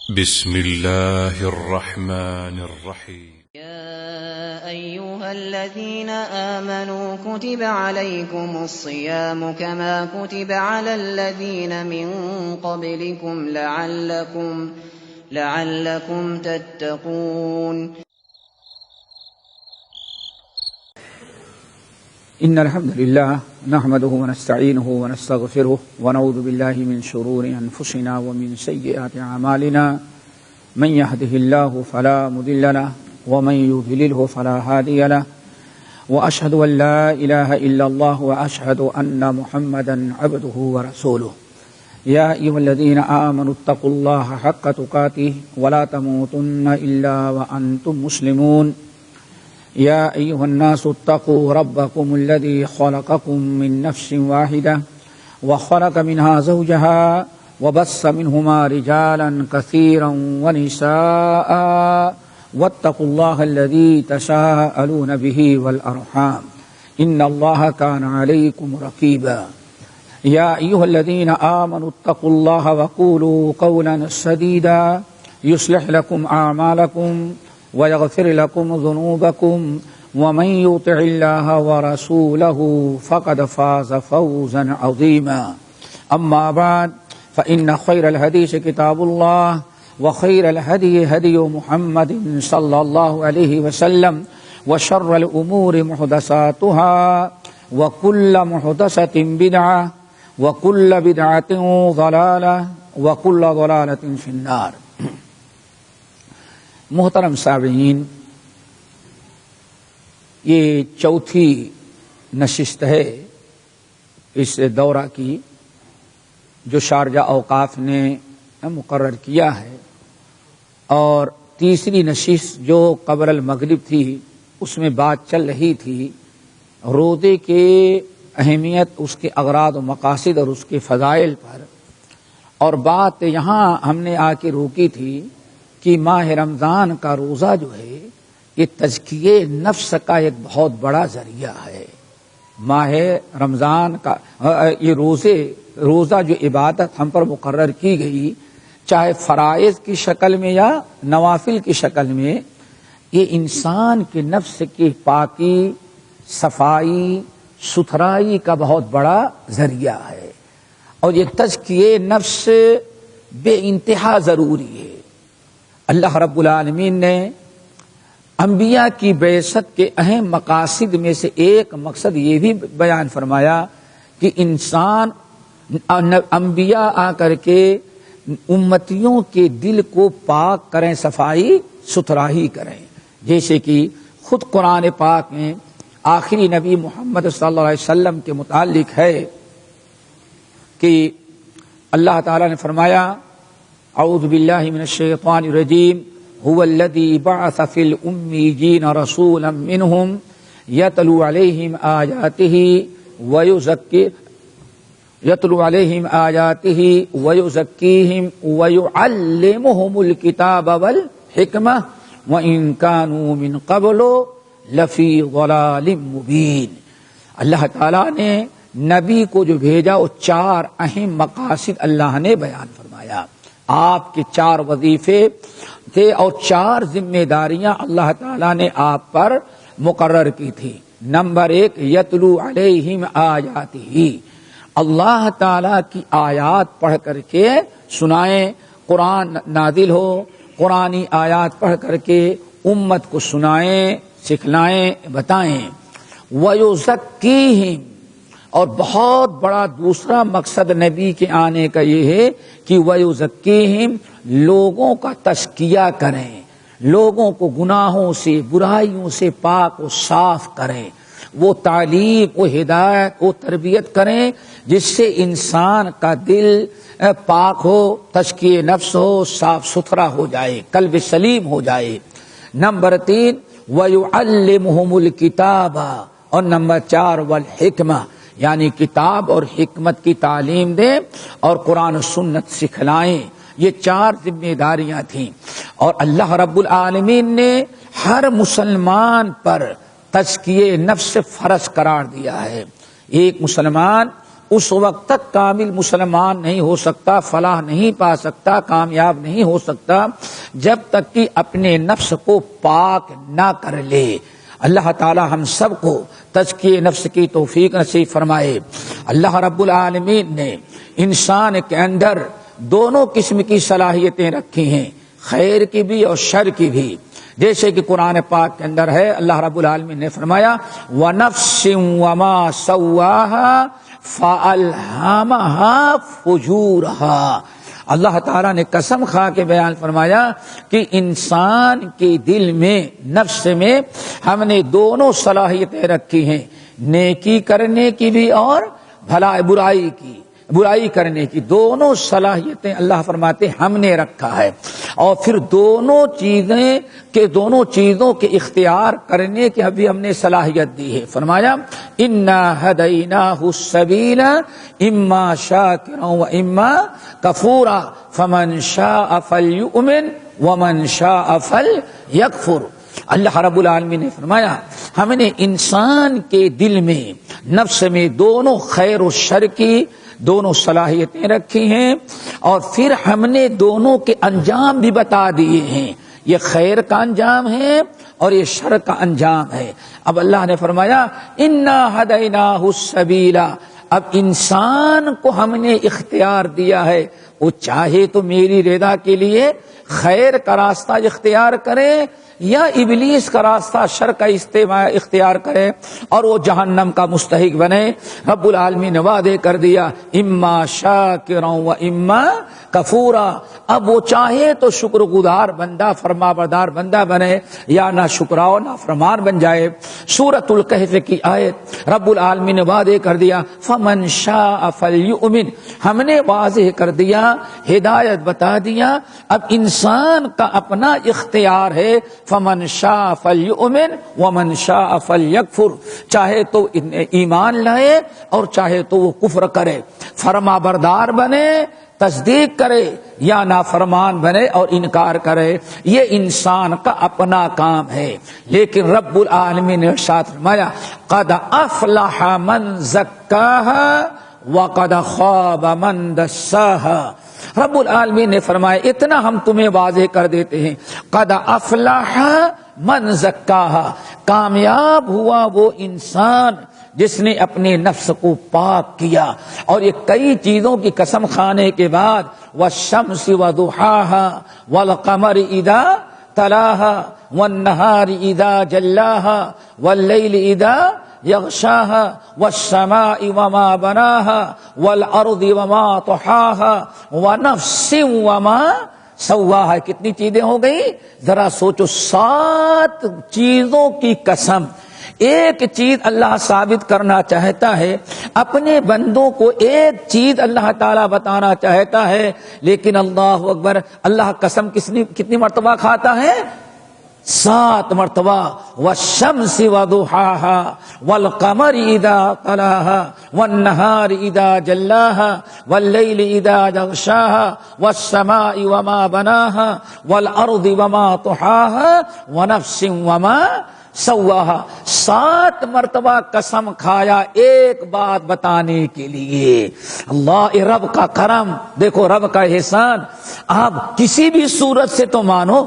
بسم الله الرحمن الرحيم. يا أيها الذين آمنوا كتب عليكم الصيام كما كتب على الذين من قبلكم لعلكم تتقون. إن الحمد لله نحمده ونستعينه ونستغفره ونعوذ بالله من شرور أنفسنا ومن سيئات أعمالنا من يهده الله فلا مضل له ومن يضلله فلا هادي له وأشهد أن لا إله إلا الله وأشهد أن محمدا عبده ورسوله. يا أيها الذين آمنوا اتقوا الله حق تقاته ولا تموتن إلا وأنتم مسلمون. يا أيها الناس اتقوا ربكم الذي خلقكم من نفس واحدة وخلق منها زوجها وبث منهما رجالا كثيرا ونساء واتقوا الله الذي تساءلون به والأرحام إن الله كان عليكم رقيبا. يا أيها الذين آمنوا اتقوا الله وقولوا قولا سديدا يصلح لكم أعمالكم ويغفر لكم ذنوبكم ومن يطع الله ورسوله فقد فاز فوزا عظيما. أما بعد فإن خير الحديث كتاب الله وخير الهدي هدي محمد صلى الله عليه وسلم وشر الأمور محدثاتها وكل محدثة بدعة وكل بدعة ضلالة وكل ضلالة في النار. محترم سامعین، یہ چوتھی نشست ہے اس دورہ کی جو شارجہ اوقاف نے مقرر کیا ہے، اور تیسری نشست جو قبل المغرب تھی اس میں بات چل رہی تھی روزے کے اہمیت، اس کے اغراض و مقاصد اور اس کے فضائل پر، اور بات یہاں ہم نے آ کے روکی تھی کہ ماہ رمضان کا روزہ جو ہے یہ تزکیے نفس کا ایک بہت بڑا ذریعہ ہے. ماہ رمضان کا یہ روزہ جو عبادت ہم پر مقرر کی گئی، چاہے فرائض کی شکل میں یا نوافل کی شکل میں، یہ انسان کے نفس کی پاکی، صفائی، ستھرائی کا بہت بڑا ذریعہ ہے، اور یہ تزکیے نفس بے انتہا ضروری ہے. اللہ رب العالمین نے انبیاء کی بعثت کے اہم مقاصد میں سے ایک مقصد یہ بھی بیان فرمایا کہ انسان انبیاء آ کر کے امتیوں کے دل کو پاک کریں، صفائی ستھرائی کریں. جیسے کہ خود قرآن پاک میں آخری نبی محمد صلی اللہ علیہ وسلم کے متعلق ہے کہ اللہ تعالی نے فرمایا اعوذ باللہ من الشیطان الرجیم هو الذی بعث فی الامیین رسولا منہم یتلو علیہم آیاتہ ویزکیہم ویعلمہم الکتاب والحکمہ وإن كانوا من قبل لفی ضلال مبین. اللہ تعالیٰ نے نبی کو جو بھیجا وہ چار اہم مقاصد اللہ نے بیان فرمایا. آپ کے چار وظیفے تھے اور چار ذمہ داریاں اللہ تعالیٰ نے آپ پر مقرر کی تھی. نمبر ایک، یتلو علیہم آیاتہ، اللہ تعالیٰ کی آیات پڑھ کر کے سنائیں. قرآن نازل ہو، قرآنی آیات پڑھ کر کے امت کو سنائیں، سکھلائیں، بتائیں. وَيُزَكِّيهِمْ، اور بہت بڑا دوسرا مقصد نبی کے آنے کا یہ ہے کہ وَيُزَكِّيهِمْ، لوگوں کا تزکیہ کریں، لوگوں کو گناہوں سے، برائیوں سے پاک و صاف کریں. وہ تعلیم، وہ ہدایت، وہ تربیت کریں جس سے انسان کا دل پاک ہو، تزکیہ نفس ہو، صاف ستھرا ہو جائے، قلب سلیم ہو جائے. نمبر تین، وَيُعَلِّمُهُمُ الْكِتَابَ، اور نمبر چار، والحکمہ، یعنی کتاب اور حکمت کی تعلیم دیں اور قرآن و سنت سکھلائیں. یہ چار ذمہ داریاں تھیں، اور اللہ رب العالمین نے ہر مسلمان پر تزکیے نفس فرض قرار دیا ہے. ایک مسلمان اس وقت تک کامل مسلمان نہیں ہو سکتا، فلاح نہیں پا سکتا، کامیاب نہیں ہو سکتا جب تک کہ اپنے نفس کو پاک نہ کر لے۔ اللہ تعالی ہم سب کو تزکیہ نفس کی توفیق نصیب فرمائے۔ اللہ رب العالمین نے انسان کے اندر دونوں قسم کی صلاحیتیں رکھی ہیں، خیر کی بھی اور شر کی بھی، جیسے کہ قرآن پاک کے اندر ہے، اللہ رب العالمین نے فرمایا وَنَفْسٍ وَمَا سَوَّاهَا فَأَلْهَمَهَا فُجُورَهَا۔ اللہ تعالیٰ نے قسم کھا کے بیان فرمایا کہ انسان کے دل میں، نفس میں ہم نے دونوں صلاحیتیں رکھی ہیں، نیکی کرنے کی بھی اور برائی کرنے کی، دونوں صلاحیتیں اللہ فرماتے ہم نے رکھا ہے، اور پھر دونوں چیزوں کے اختیار کرنے کی ابھی ہم نے صلاحیت دی ہے۔ فرمایا انا ہدیناہ السبیل اما شاکرا و اما کفورا فمن شاء فلیؤمن ومن شاء فلیکفر۔ اللہ رب العالمین نے فرمایا ہم نے انسان کے دل میں، نفس میں دونوں خیر و شر کی دونوں صلاحیتیں رکھی ہیں، اور پھر ہم نے دونوں کے انجام بھی بتا دیے ہیں، یہ خیر کا انجام ہے اور یہ شر کا انجام ہے۔ اب اللہ نے فرمایا انا ہدیناہ السبیل، اب انسان کو ہم نے اختیار دیا ہے، وہ چاہے تو میری رضا کے لیے خیر کا راستہ اختیار کرے یا ابلیس کا راستہ شر کا اختیار کرے اور وہ جہنم کا مستحق بنے۔ رب العالمین نے وعدے کر دیا اما شاکرا و اما کفورا، اب وہ چاہے تو شکر گزار بندہ، فرما بردار بندہ بنے، یا نہ شکراؤ نہ فرمان بن جائے۔ سورۃ الکہف کی آیت رب العالمین نے وعدے کر دیا فمن شاء فلیؤمن، ہم نے واضح کر دیا، ہدایت بتا دیا، اب انسان کا اپنا اختیار ہے، فمن شاء فلیؤمن ومن شاء فلیکفر، چاہے تو ایمان لائے اور چاہے تو وہ کفر کرے، فرما بردار بنے، تصدیق کرے، یا نافرمان بنے اور انکار کرے، یہ انسان کا اپنا کام ہے۔ لیکن رب العالمین نے ارشاد فرمایا قد افلح من زکاہا وقد خاب من دساہا۔ رب العالمین نے فرمایا اتنا ہم تمہیں واضح کر دیتے ہیں، قد افلح من زکاہا، کامیاب ہوا وہ انسان جس نے اپنے نفس کو پاک کیا۔ اور یہ کئی چیزوں کی قسم کھانے کے بعد والشمس وضحاہا والقمر اذا تلاہا والنہار اذا جلاہا واللیل اذا یغشاہا والسماء وما بناہا والارض وما طحاہا ونفس وما سواہا۔ کتنی چیزیں ہو گئی ذرا سوچو، 7 چیزوں کی قسم۔ ایک چیز اللہ ثابت کرنا چاہتا ہے، اپنے بندوں کو ایک چیز اللہ تعالیٰ بتانا چاہتا ہے، لیکن اللہ اکبر، اللہ قسم کتنی مرتبہ کھاتا ہے؟ 7 مرتبہ۔ والشمس وضحاہا والقمر اذا تلاہا والنہار اذا جلاہا واللیل اذا یغشاہا والسماء وما بناہا والارض وما طحاہا ونفس وما سواہا۔ 7 مرتبہ قسم کھایا ایک بات بتانے کے لیے۔ اللہ رب کا کرم، دیکھو رب کا احسان۔ آپ کسی بھی صورت سے تو مانو،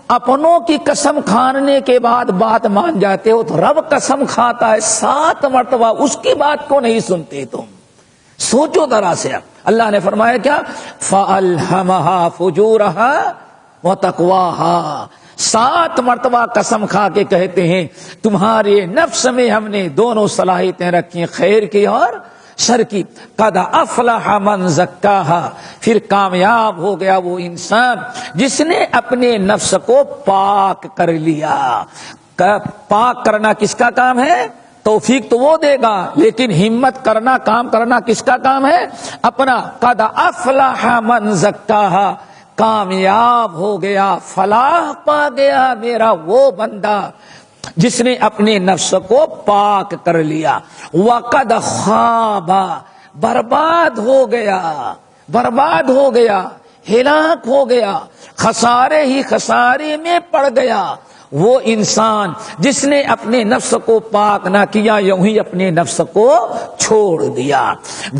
اپنوں کی قسم کھانے کے بعد بات مان جاتے ہو، تو رب قسم کھاتا ہے 7 مرتبہ، اس کی بات کو نہیں سنتے تم۔ سوچو ذرا سے، اللہ نے فرمایا کیا؟ فَأَلْهَمَهَا فُجُورَهَا وَتَقْوَاهَا۔ 7 مرتبہ قسم کھا کے کہتے ہیں تمہارے نفس میں ہم نے دونوں صلاحیتیں رکھی، خیر کی اور شر کی۔ قد افلح من زکاہا، پھر کامیاب ہو گیا وہ انسان جس نے اپنے نفس کو پاک کر لیا۔ پاک کرنا کس کا کام ہے؟ توفیق تو وہ دے گا، لیکن ہمت کرنا، کام کرنا کس کا کام ہے؟ اپنا۔ قد افلح من زکاہا، کامیاب ہو گیا، فلاح پا گیا میرا وہ بندہ جس نے اپنے نفس کو پاک کر لیا۔ وقد خاب، برباد ہو گیا، برباد ہو گیا، ہلاک ہو گیا، خسارے ہی خسارے میں پڑ گیا۔ وہ انسان جس نے اپنے نفس کو پاک نہ کیا، یوں ہی اپنے نفس کو چھوڑ دیا۔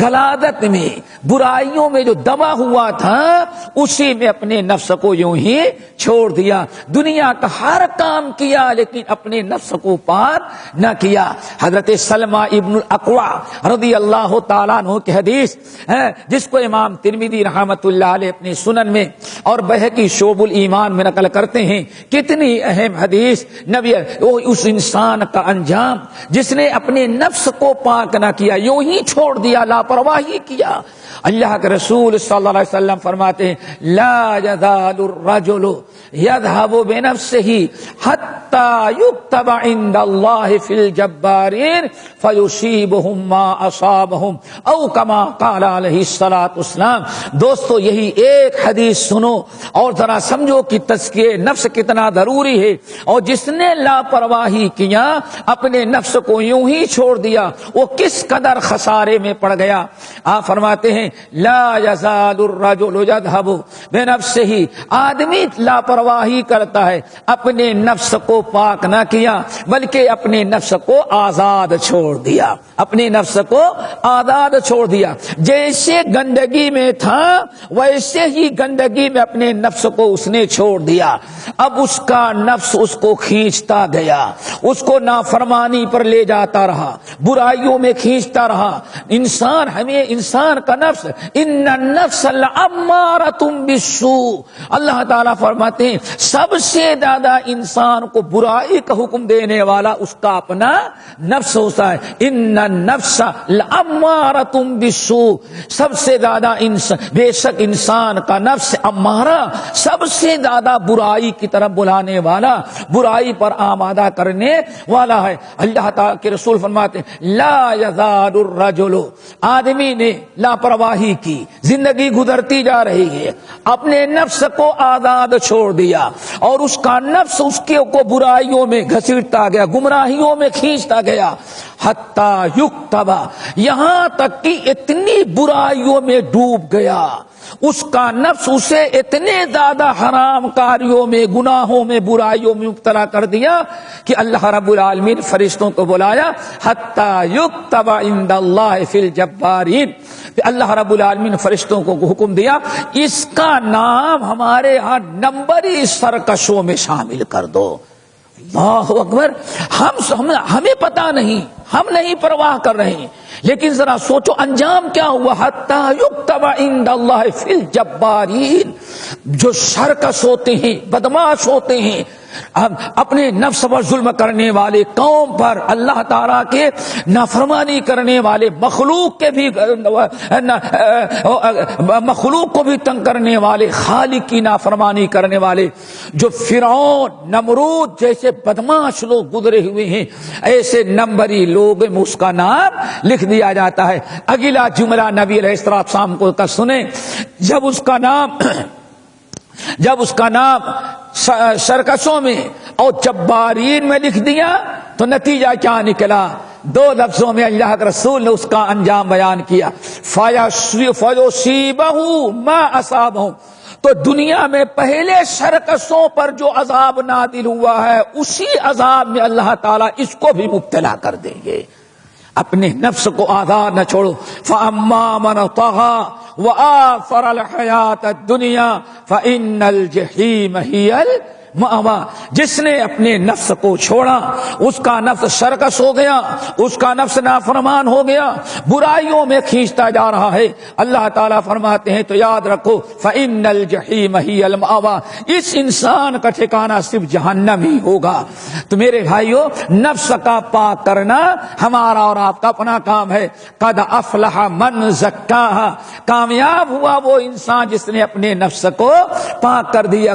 غلادت میں، برائیوں میں جو دبا ہوا تھا، اسی میں اپنے نفس کو یوں ہی چھوڑ دیا۔ دنیا کا ہر کام کیا لیکن اپنے نفس کو پاک نہ کیا۔ حضرت سلمہ ابن الاقوع رضی اللہ تعالیٰ عنہ کی حدیث ہے، جس کو امام ترمذی رحمۃ اللہ علیہ اپنے سنن میں اور بہقی شعب الایمان میں نقل کرتے ہیں، کتنی اہم حدیث۔ نبی اس انسان کا انجام جس نے اپنے نفس کو پاک نہ کیا، یوں ہی چھوڑ دیا، لاپرواہی کیا۔ اللہ کے رسول صلی اللہ علیہ وسلم فرماتے ہیں لا يزال الرجل يذهب بنفسه حتى يكتب عند الله في الجبارين فيصيبهم ما اصابهم او كما قال علیہ الصلوۃ والسلام۔ دوستو یہی ایک حدیث سنو اور ذرا سمجھو کہ تزکیہ نفس کتنا ضروری ہے، اور جس نے لاپرواہی کیا، اپنے نفس کو یوں ہی چھوڑ دیا، وہ کس قدر خسارے میں پڑ گیا۔ آپ فرماتے ہیں لا يزال الرجل يذهب بنفسه، آدمی لاپرواہی کرتا ہے، اپنے نفس کو پاک نہ کیا بلکہ اپنے نفس کو آزاد چھوڑ دیا، اپنے نفس کو آزاد چھوڑ دیا۔ جیسے گندگی میں تھا ویسے ہی گندگی میں اپنے نفس کو اس نے چھوڑ دیا۔ اب اس کا نفس اس کو کھینچتا گیا، اس کو نافرمانی پر لے جاتا رہا، برائیوں میں کھینچتا رہا۔ انسان کا نفس ان النفس لامارۃ بالسوء، اللہ تعالیٰ فرماتے ہیں سب سے زیادہ انسان کو برائی کا حکم دینے والا اس کا اپنا نفس ہوتا ہے۔ ان النفس لامارۃ بالسوء، سب سے زیادہ بے شک انسان کا نفس امارہ سب سے زیادہ برائی کی طرف بلانے والا، برائی پر آمادہ کرنے والا ہے۔ اللہ تعالیٰ کے رسول فرماتے ہیں لا يزال الرجل، آدمی نے لاپرواہی کی، زندگی گزرتی جا رہی ہے، اپنے نفس کو آزاد چھوڑ دیا اور اس کا نفس اس کے کو برائیوں میں گھسیٹتا گیا، گمراہیوں میں کھینچتا گیا، حتی یکتب، یہاں تک کہ اتنی برائیوں میں ڈوب گیا، اس کا نفس اسے اتنے زیادہ حرام کاریوں میں، گناہوں میں، برائیوں میں مبتلا کر دیا کہ اللہ رب العالمین فرشتوں کو بلایا حتی یکتب عند اللہ فی الجبارین، اللہ رب العالمین فرشتوں کو حکم دیا اس کا نام ہمارے ہاں نمبری سرکشوں میں شامل کر دو۔ اللہ اکبر، ہمیں پتا نہیں، ہم نہیں پرواہ کر رہے ہیں، لیکن ذرا سوچو انجام کیا ہوا۔ حتی یکتب عند اللہ فی الجبارین، جو سرکش ہوتے ہیں، بدماش ہوتے ہیں، اپنے نفس پر ظلم کرنے والے، قوم پر اللہ تعالیٰ کے نافرمانی کرنے والے، مخلوق کو بھی تنگ کرنے والے، خالق کی نافرمانی کرنے والے، جو فرعون، نمرود جیسے بدماش لوگ گزرے ہوئے ہیں، ایسے نمبری لوگ میں اس کا نام لکھ دیا جاتا ہے۔ اگلا جملہ نبی علیہ السلام کو کا سنیں، جب اس کا نام سرکشوں میں اور جبارین میں لکھ دیا تو نتیجہ کیا نکلا؟ دو لفظوں میں اللہ کے رسول نے اس کا انجام بیان کیا، فَيُصِيبَهُ مَا أَصَابَهُ، تو دنیا میں پہلے سرکشوں پر جو عذاب نازل ہوا ہے اسی عذاب میں اللہ تعالیٰ اس کو بھی مبتلا کر دیں گے۔ اپنے نفس کو آزاد نہ چھوڑو۔ فَأَمَّا مَنْ طَغَىٰ وَآثَرَ الْحَيَاةَ الدُّنْيَا فَإِنَّ الْجَحِيمَ هِيَ الْمَأْوَىٰ، جس نے اپنے نفس کو چھوڑا، اس کا نفس سرکش ہو گیا، اس کا نفس نافرمان ہو گیا، برائیوں میں کھینچتا جا رہا ہے، اللہ تعالیٰ فرماتے ہیں تو یاد رکھو فَإِنَّ الْجَحِيمَ هِيَ الْمَأْوَىٰ، اس انسان کا ٹھکانہ صرف جہنم ہی ہوگا۔ تو میرے بھائیو، نفس کا پاک کرنا ہمارا اور آپ کا اپنا کام ہے۔ قد افلح من زکاها، کامیاب ہوا وہ انسان جس نے اپنے نفس کو پاک کر لیا۔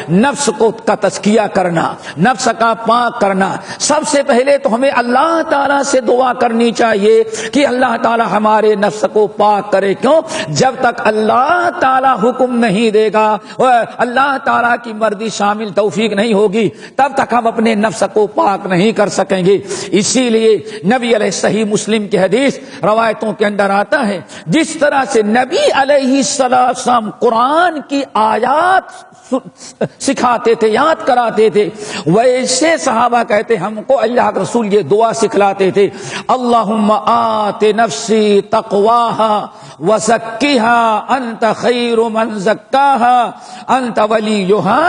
نفس کا تزکیہ کرنا، نفس کا پاک کرنا، سب سے پہلے تو ہمیں اللہ تعالیٰ سے دعا کرنی چاہیے کہ اللہ تعالیٰ ہمارے نفس کو پاک کرے۔ کیوں؟ جب تک اللہ تعالیٰ حکم نہیں دے گا، اللہ تعالیٰ کی مرضی شامل توفیق نہیں ہوگی، تب تک ہم اپنے نفس کو پاک نہیں کر سکیں گے۔ اسی لیے نبی علیہ صحیح مسلم کی حدیث روایتوں کے اندر آتا ہے، جس طرح سے نبی علیہ السلام قرآن کی آیات سکھاتے سکھاتے تھے، یاد کراتے تھے، ویسے صحابہ کہتے ہم کو اللہ کے رسول یہ دعا سکھلاتے تھے، اللہم آت نفسی تقواہا وزکیہا انت خیر من زکاہا انت ولیہا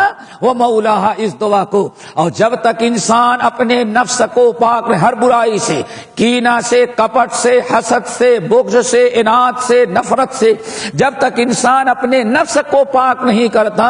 ومولاہا، اس دعا کو. اور جب تک انسان اپنے نفس کو پاک ہر برائی سے، کینہ سے، کپٹ سے، حسد سے، بغض سے، اناد سے، نفرت سے، جب تک انسان اپنے نفس کو پاک نہیں کرتا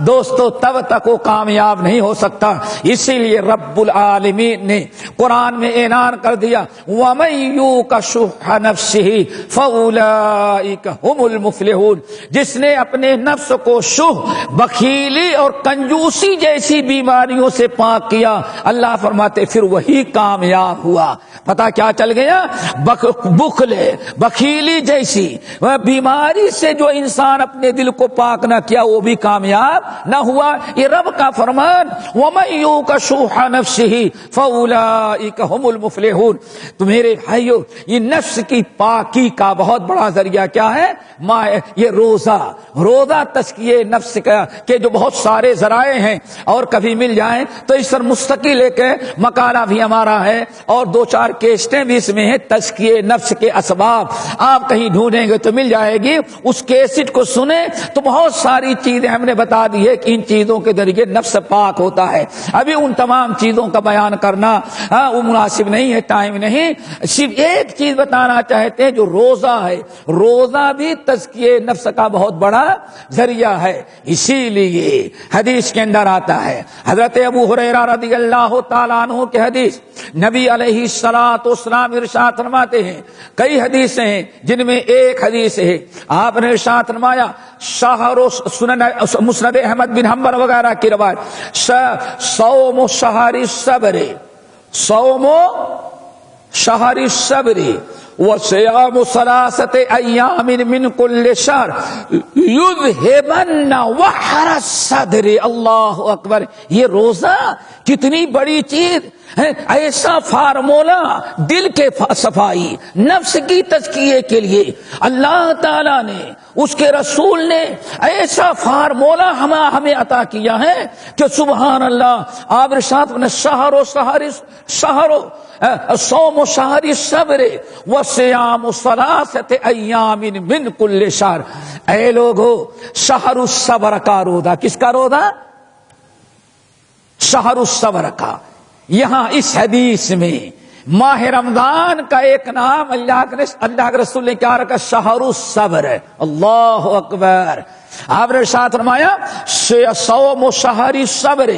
دوستو تب تک وہ کامیاب نہیں ہو سکتا. اسی لیے رب العالمین نے قرآن میں اعلان کر دیا وَمَن یُوقَ شُحَّ نَفْسِهِ فَأُولَٰئِکَ هُمُ الْمُفْلِحُونَ، جس نے اپنے نفس کو شح، بخیلی اور کنجوسی جیسی بیماریوں سے پاک کیا، اللہ فرماتے پھر وہی کامیاب ہوا. پتہ کیا چل گیا؟ بخل، بخیلی جیسی بیماری سے جو انسان اپنے دل کو پاک نہ کیا وہ بھی کامیاب نہ ہوا. یہ رب کا فرمان وَمَن یُوقَ شُحَّ نَفْسِهِ فَأُولَٰئِکَ هُمُ الْمُفْلِحُونَ. تو میرے بھائیو، یہ نفس کی پاکی کا بہت بڑا ذریعہ کیا ہے؟ یہ روزہ تزکیے نفس کا کہ جو بہت سارے ذرائع ہیں، اور کبھی مل جائیں تو اس پر مستقل ایک مقالہ بھی ہمارا ہے اور 2-4 کیسٹیں بھی اس میں ہیں، تزکیے نفس کے اسباب. آپ کہیں ڈھونڈیں گے تو مل جائے گی. اس کیسٹ کو سنیں تو بہت ساری چیزیں ہم نے بتا دی ہے کہ ان چیزوں کے ذریعے نفس پاک ہوتا ہے. ابھی ان تمام چیزوں کا بیان کرنا وہ مناسب نہیں ہے، ٹائم نہیں. صرف ایک چیز بتانا چاہتے ہیں، جو روزہ ہے، روزہ بھی تزکیے نفس کا بہت بڑا ذریعہ ہے. اسی لیے حدیث کے اندر آتا ہے، حضرت ابو ہریرہ رضی اللہ تعالیٰ عنہ کی حدیث، نبی علیہ الصلوۃ والسلام ارشاد فرماتے ہیں، کئی حدیثیں ہیں جن میں ایک حدیث ہے، آپ نے ارشاد فرمایا شہر سنن مسند احمد بن حنبل وغیرہ کی روایت، صوم شہر الصبر، صوم شہر الصبر وصيام 3 أيام من كل شهر يذهبن وحر الصدر. اللہ اکبر. یہ روزہ کتنی بڑی چیز ہے، ایسا فارمولہ دل کے صفائی، نفس کی تزکیے کے لیے اللہ تعالیٰ نے، اس کے رسول نے ایسا فارمولہ ہمیں عطا کیا ہے کہ سبحان اللہ. آپ ارشاد نے شہر صوم شہر الصبر وصيام 3 أيام من كل شهر. اے لوگو، شہر الصبر کا روزہ، کس کا روزہ؟ شہر الصبر کا. یہاں اس حدیث میں ماہ رمضان کا ایک نام اللہ کے رسول نے کیا رکھا؟ شہر الصبر. اللہ اکبر. آپ نے ارشاد فرمایا صوم شہر الصبر،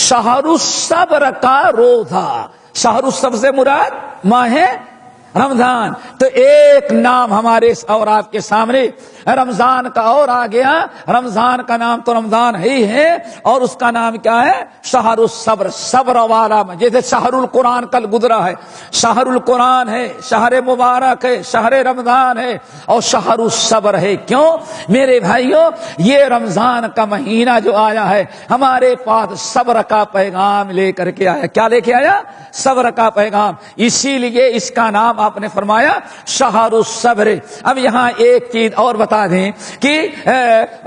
شہر الصبر کا روزہ. شہر الصبر سے مراد ماہ رمضان. تو ایک نام ہمارے اور آپ کے سامنے رمضان کا اور آ گیا. رمضان کا نام تو رمضان ہی ہے، اور اس کا نام کیا ہے؟ شہر الصبر، صبر والا. جیسے شہر القرآن کل گزرا ہے، شہر القرآن ہے، شہر مبارک ہے، شہر رمضان ہے، اور شہر الصبر ہے. کیوں میرے بھائیوں؟ یہ رمضان کا مہینہ جو آیا ہے ہمارے پاس صبر کا پیغام لے کر کے آیا. کیا لے کے آیا؟ صبر کا پیغام. اسی لیے اس کا نام آپ نے فرمایا شہر الصبر. اب یہاں ایک چیز اور بتا دیں کہ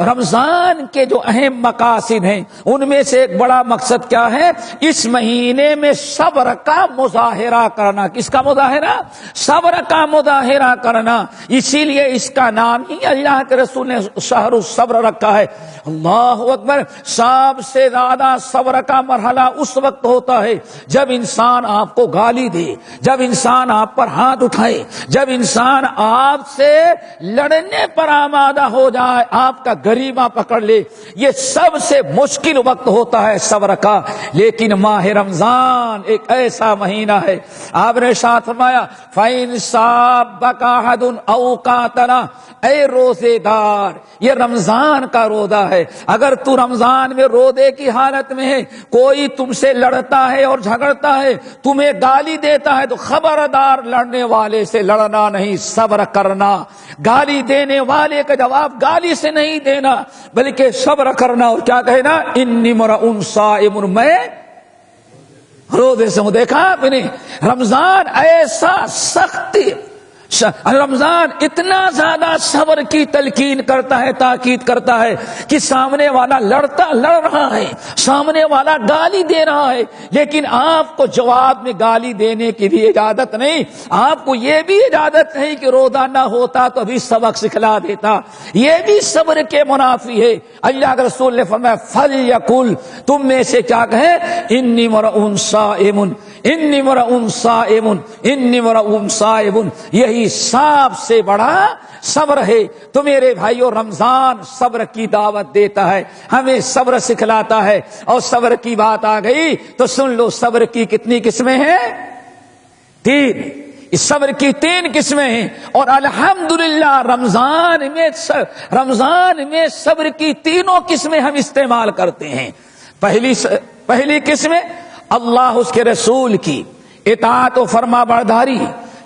رمضان کے جو اہم مقاصد ہیں ان میں سے ایک بڑا مقصد کیا ہے؟ اس مہینے میں صبر کا مظاہرہ کرنا. کس کا مظاہرہ؟ صبر کا مظاہرہ کرنا. اسی لیے اس کا نام ہی اللہ کے رسول نے شہر الصبر رکھا ہے. اللہ اکبر. سب سے زیادہ صبر کا مرحلہ اس وقت ہوتا ہے جب انسان آپ کو گالی دے، جب انسان آپ پر ہاتھ اٹھائے، جب انسان آپ سے لڑنے پر آمادہ ہو جائے، آپ کا گریباں پکڑ لے. یہ سب سے مشکل وقت ہوتا ہے صبر کا. لیکن ماہ رمضان ایک ایسا مہینہ ہے، آپ نے ارشاد فرمایا فَإِنْ صَابَكَ أَحَدٌ أَوْ قَاتَلَ. اے روزے دار، یہ رمضان کا روزہ ہے. اگر تو رمضان میں روزے کی حالت میں ہے، کوئی تم سے لڑتا ہے اور جھگڑتا ہے، تمہیں گالی دیتا ہے، تو خبردار، لڑنے والے سے لڑنا نہیں، صبر کرنا. گالی دینے والے کا جواب گالی سے نہیں دینا بلکہ صبر کرنا. اور کیا کہنا؟ انی امرؤ صائم، میں روزے سے ہوں. دیکھا آپ نے رمضان ایسا سخت رمضان اتنا زیادہ صبر کی تلقین کرتا ہے، تاکید کرتا ہے کہ سامنے والا لڑ رہا ہے، سامنے والا گالی دے رہا ہے، لیکن آپ کو جواب میں گالی دینے کی بھی اجازت نہیں، آپ کو یہ بھی اجازت نہیں کہ روزہ نہ ہوتا تو بھی سبق سکھلا دیتا، یہ بھی صبر کے منافی ہے۔ اللہ کے رسول نے فرمایا فَلْيَقُلْ، تم میں سے کیا کہیں، انی مرء صائم، انی مرء صائم، انی مرء صائم، یہی سب سے بڑا صبر ہے۔ تو میرے بھائیو، رمضان صبر کی دعوت دیتا ہے، ہمیں صبر سکھلاتا ہے، اور صبر کی بات آ گئی تو سن لو، صبر کی کتنی قسمیں ہیں؟ 3۔ اس صبر کی 3 قسمیں ہیں، اور الحمدللہ رمضان میں صبر کی تینوں قسمیں ہم استعمال کرتے ہیں۔ پہلی قسم اللہ اس کے رسول کی اطاعت و فرما برداری،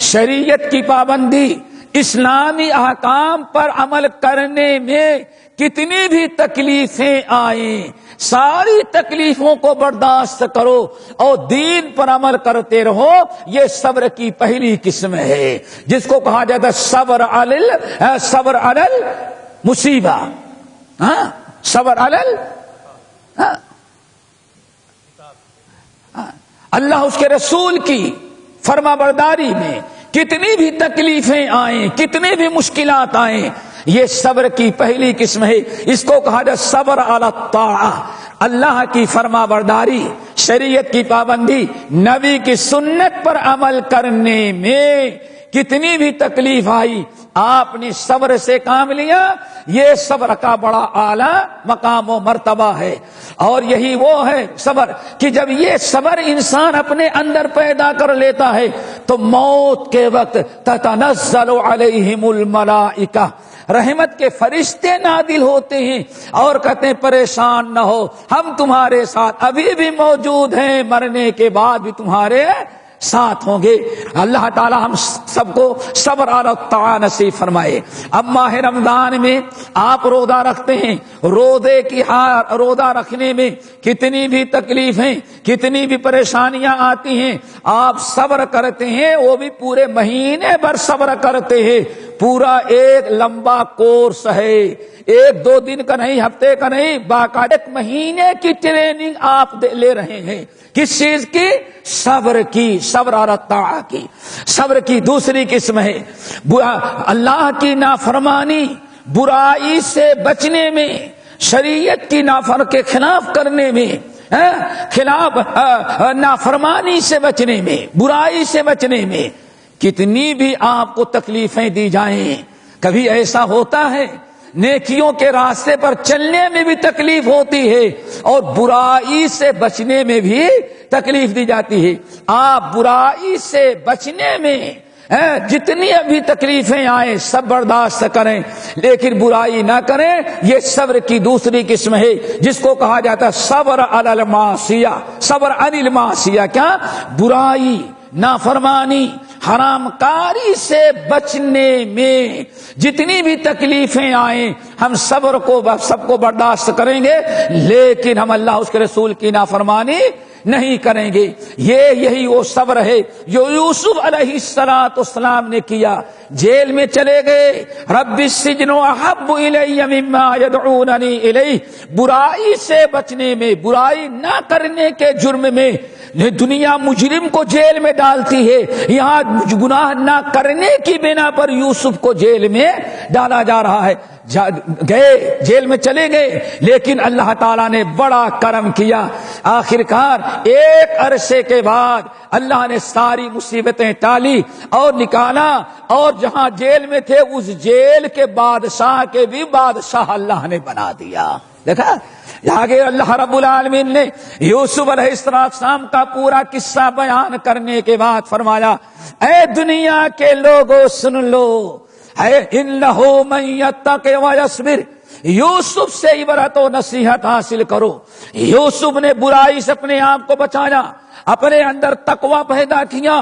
شریعت کی پابندی، اسلامی احکام پر عمل کرنے میں کتنی بھی تکلیفیں آئیں، ساری تکلیفوں کو برداشت کرو اور دین پر عمل کرتے رہو، یہ صبر کی پہلی قسم ہے، جس کو کہا جاتا ہے صبر علی مصیبہ، صبر علی اللہ اس کے رسول کی فرما برداری میں کتنی بھی تکلیفیں آئیں، کتنی بھی مشکلات آئیں، یہ صبر کی پہلی قسم ہے۔ اس کو کہا جائے صبر علی الطاعہ، اللہ کی فرما برداری، شریعت کی پابندی، نبی کی سنت پر عمل کرنے میں کتنی بھی تکلیف آئی، آپ نے صبر سے کام لیا، یہ صبر کا بڑا اعلیٰ مقام و مرتبہ ہے۔ اور یہی وہ ہے صبر کہ جب یہ صبر انسان اپنے اندر پیدا کر لیتا ہے تو موت کے وقت تتنزل علیہم الملائکہ، رحمت کے فرشتے نازل ہوتے ہیں اور کہتے ہیں پریشان نہ ہو، ہم تمہارے ساتھ ابھی بھی موجود ہیں، مرنے کے بعد بھی تمہارے ساتھ ہوں گے۔ اللہ تعالی ہم سب کو صبر علی الطاعہ نصیب فرمائے۔ اب ماہ رمضان میں آپ روزہ رکھتے ہیں، روزہ رکھنے میں کتنی بھی تکلیفیں، کتنی بھی پریشانیاں آتی ہیں، آپ صبر کرتے ہیں، وہ بھی پورے مہینے بھر صبر کرتے ہیں، پورا ایک لمبا کورس ہے، 1-2 دن کا نہیں، ہفتے کا نہیں، باقاعدہ 1 مہینے کی ٹریننگ آپ لے رہے ہیں۔ کس چیز کی؟ صبر کی، صبر علی الطاعہ کی۔ صبر کی دوسری قسم ہے اللہ کی نافرمانی، برائی سے بچنے میں، شریعت کی کے خلاف کرنے میں، نافرمانی سے بچنے میں، برائی سے بچنے میں کتنی بھی آپ کو تکلیفیں دی جائیں، کبھی ایسا ہوتا ہے نیکیوں کے راستے پر چلنے میں بھی تکلیف ہوتی ہے اور برائی سے بچنے میں بھی تکلیف دی جاتی ہے۔ آپ برائی سے بچنے میں جتنی ابھی تکلیفیں آئیں سب برداشت کریں، لیکن برائی نہ کریں، یہ صبر کی دوسری قسم ہے، جس کو کہا جاتا ہے صبر علی المعصیہ، صبر علی المعصیہ، کیا؟ برائی، نافرمانی، حرام کاری سے بچنے میں جتنی بھی تکلیفیں آئیں ہم سب کو برداشت کریں گے، لیکن ہم اللہ اس کے رسول کی نافرمانی نہیں کریں گے۔ یہی وہ صبر ہے جو یوسف علیہ السلام نے کیا، جیل میں چلے گئے، رب السجن احب الی مما یدعوننی الیہ، برائی سے بچنے میں، برائی نہ کرنے کے جرم میں دنیا مجرم کو جیل میں ڈالتی ہے، یہاں گناہ نہ کرنے کی بنا پر یوسف کو جیل میں ڈالا جا رہا ہے۔ گئے جیل میں چلے گئے، لیکن اللہ تعالیٰ نے بڑا کرم کیا، آخرکار ایک عرصے کے بعد اللہ نے ساری مصیبتیں ٹالی اور نکالا، اور جہاں جیل میں تھے اس جیل کے بادشاہ کے بھی بادشاہ اللہ نے بنا دیا۔ دیکھا آگے اللہ رب العالمین نے یوسف علیہ السلام کا پورا قصہ بیان کرنے کے بعد فرمایا، اے دنیا کے لوگوں سن لو، انہ من یتق ویصبر، یوسف سے عبرت و نصیحت حاصل کرو۔ یوسف نے برائی سے اپنے آپ کو بچایا، اپنے اندر تقوی پیدا کیا،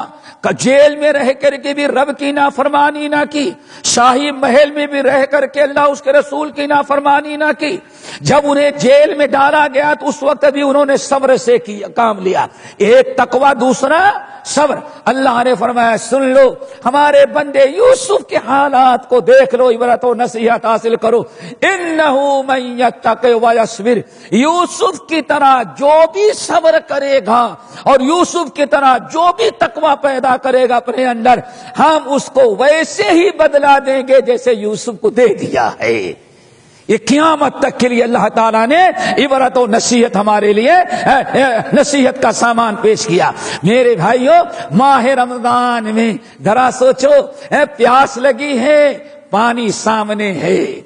جیل میں رہ کر کے بھی رب کی نافرمانی نہ کی، شاہی محل میں بھی رہ کر کے اللہ اس کے رسول کی نافرمانی نہ کی، جب انہیں جیل میں ڈالا گیا تو اس وقت بھی انہوں نے صبر سے کام لیا. ایک تقوی دوسرا صبر. اللہ نے فرمایا سن لو ہمارے بندے یوسف کے حالات کو دیکھ لو, عبرت و نصیحت حاصل کرو. انہ من یتق و یصبر, یوسف کی طرح جو بھی صبر کرے گا اور یوسف کی طرح جو بھی تقوی پیدا کرے گا اپنے اندر, ہم اس کو ویسے ہی بدلا دیں گے جیسے یوسف کو دے دیا ہے. یہ قیامت تک کے لیے اللہ تعالیٰ نے عبرت و نصیحت ہمارے لیے نصیحت کا سامان پیش کیا. میرے بھائیوں, ماہ رمضان میں ذرا سوچو, پیاس لگی ہے, پانی سامنے ہے,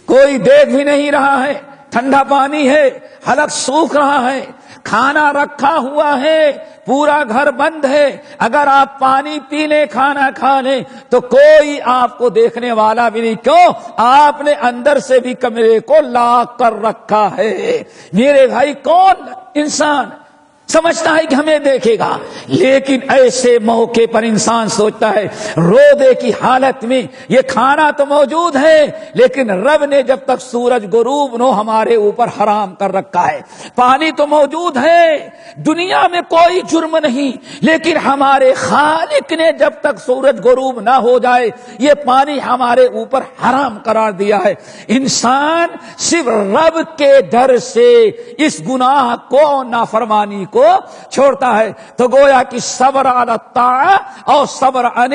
کوئی دیکھ بھی نہیں رہا ہے, ٹھنڈا پانی ہے, حلق سوکھ رہا ہے, کھانا رکھا ہوا ہے, پورا گھر بند ہے. اگر آپ پانی پی لیں, کھانا کھا لیں تو کوئی آپ کو دیکھنے والا بھی نہیں. کیوں؟ آپ نے اندر سے بھی کمرے کو لاک کر رکھا ہے. میرے بھائی, کون انسان سمجھتا ہے کہ ہمیں دیکھے گا؟ لیکن ایسے موقع پر انسان سوچتا ہے روزے کی حالت میں یہ کھانا تو موجود ہے, لیکن رب نے جب تک سورج غروب نو ہمارے اوپر حرام کر رکھا ہے. پانی تو موجود ہے, دنیا میں کوئی جرم نہیں, لیکن ہمارے خالق نے جب تک سورج غروب نہ ہو جائے یہ پانی ہمارے اوپر حرام قرار دیا ہے. انسان صرف رب کے ڈر سے اس گناہ کو, نافرمانی کو چھوڑتا ہے. تو گویا کہ صبر علی الطاعہ اور صبر عن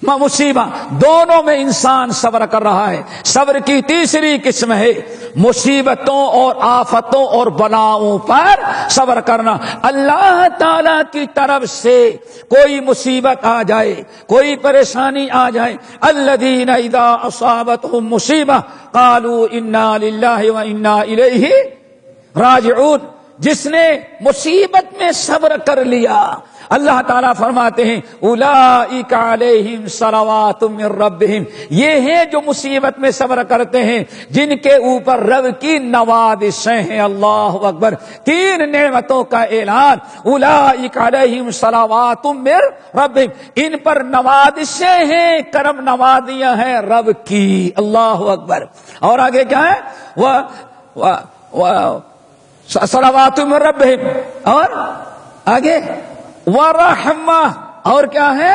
مصیبہ, دونوں میں انسان صبر کر رہا ہے. صبر کی تیسری قسم ہے مصیبتوں اور آفتوں اور بلاؤں پر صبر کرنا. اللہ تعالی کی طرف سے کوئی مصیبت آ جائے, کوئی پریشانی آ جائے, الذین اذا اصابتهم مصیبہ قالوا انا للہ و انا الیہ راجعون. جس نے مصیبت میں صبر کر لیا, اللہ تعالیٰ فرماتے ہیں اولئک علیہم صلوات من ربہم, یہ ہیں جو مصیبت میں صبر کرتے ہیں جن کے اوپر رب کی نوازشیں ہیں. اللہ اکبر, 3 نعمتوں کا اعلان. اولئک علیہم صلوات من ربہم, ان پر نوازشیں ہیں, کرم نوازیاں ہیں رب کی. اللہ اکبر. اور آگے کیا ہے؟ صلوات من ربہم, اور آگے ورحمہ, اور کیا ہے؟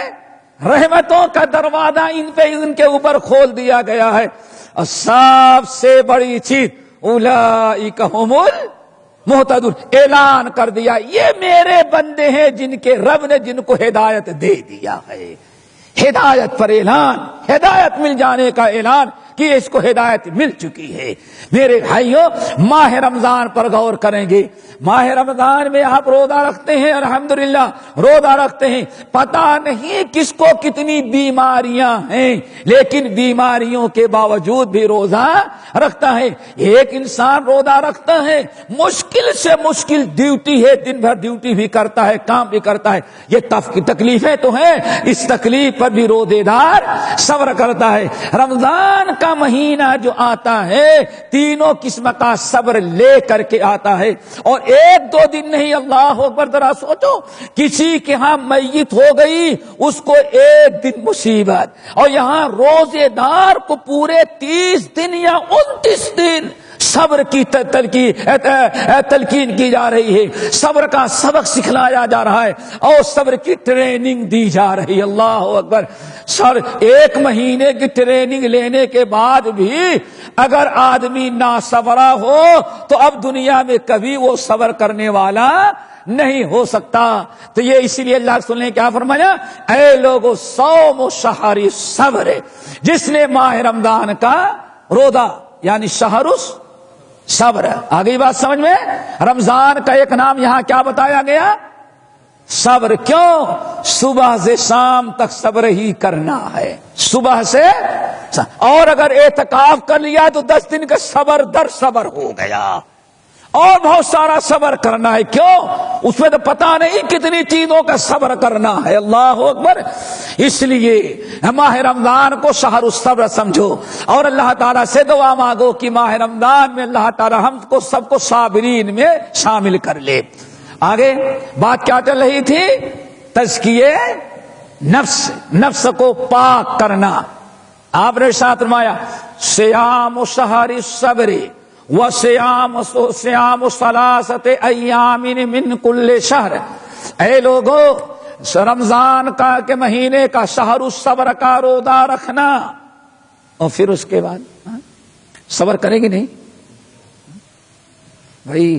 رحمتوں کا دروازہ ان پہ, ان کے اوپر کھول دیا گیا ہے. اور سب سے بڑی چیز اولئک هم المہتدون, اعلان کر دیا یہ میرے بندے ہیں جن کے رب نے جن کو ہدایت دے دیا ہے. ہدایت پر اعلان, ہدایت مل جانے کا اعلان کہ اس کو ہدایت مل چکی ہے. میرے بھائیوں, ماہ رمضان پر غور کریں گے. ماہ رمضان میں آپ روزہ رکھتے ہیں, الحمدللہ روزہ رکھتے ہیں, پتہ نہیں کس کو کتنی بیماریاں ہیں, لیکن بیماریوں کے باوجود بھی روزہ رکھتا ہے. ایک انسان روزہ رکھتا ہے, مشکل سے مشکل ڈیوٹی ہے, دن بھر ڈیوٹی بھی کرتا ہے, کام بھی کرتا ہے, یہ تکلیفیں تو ہیں, اس تکلیف پر بھی روزے دار صبر کرتا ہے. رمضان کا مہینہ جو آتا ہے تینوں قسم کا صبر لے کر کے آتا ہے, اور 1-2 دن نہیں. اللہ اکبر, ذرا سوچو, کسی کے ہاں میت ہو گئی, اس کو 1 دن مصیبت, اور یہاں روزے دار کو پورے 30 دن یا 29 دن صبر کی تلقین کی جا رہی ہے, صبر کا سبق سکھلایا جا رہا ہے, اور صبر کی ٹریننگ دی جا رہی ہے. اللہ اکبر. سر 1 مہینے کی ٹریننگ لینے کے بعد بھی اگر آدمی ناصبرا ہو تو اب دنیا میں کبھی وہ صبر کرنے والا نہیں ہو سکتا. تو یہ اسی لیے اللہ رسول نے کیا فرمایا, اے لوگو صوم شہر صبر, جس نے ماہ رمضان کا روزہ یعنی شہر صبر. آگئی بات سمجھ میں؟ رمضان کا ایک نام یہاں کیا بتایا گیا؟ صبر. کیوں؟ صبح سے شام تک صبر ہی کرنا ہے, صبح سے. اور اگر اعتکاف کر لیا تو 10 دن کا صبر در صبر ہو گیا, اور بہت سارا صبر کرنا ہے. کیوں؟ اس میں تو پتہ نہیں کتنی چیزوں کا صبر کرنا ہے. اللہ اکبر. اس لیے ماہ رمضان کو شہر الصبر سمجھو, اور اللہ تعالیٰ سے دعا مانگو کہ ماہ رمضان میں اللہ تعالیٰ ہم کو سب کو صابرین میں شامل کر لے. آگے بات کیا چل رہی تھی؟ تزکیے نفس, نفس کو پاک کرنا. آپ نے ساتھ فرمایا سیام شہر الصبر وسیام ثلاثۃ ایام من کل شہر، اے لوگو رمضان کا کے مہینے کا شہر الصبر کا روزہ رکھنا، اور پھر اس کے بعد صبر کریں گے نہیں؟ بھائی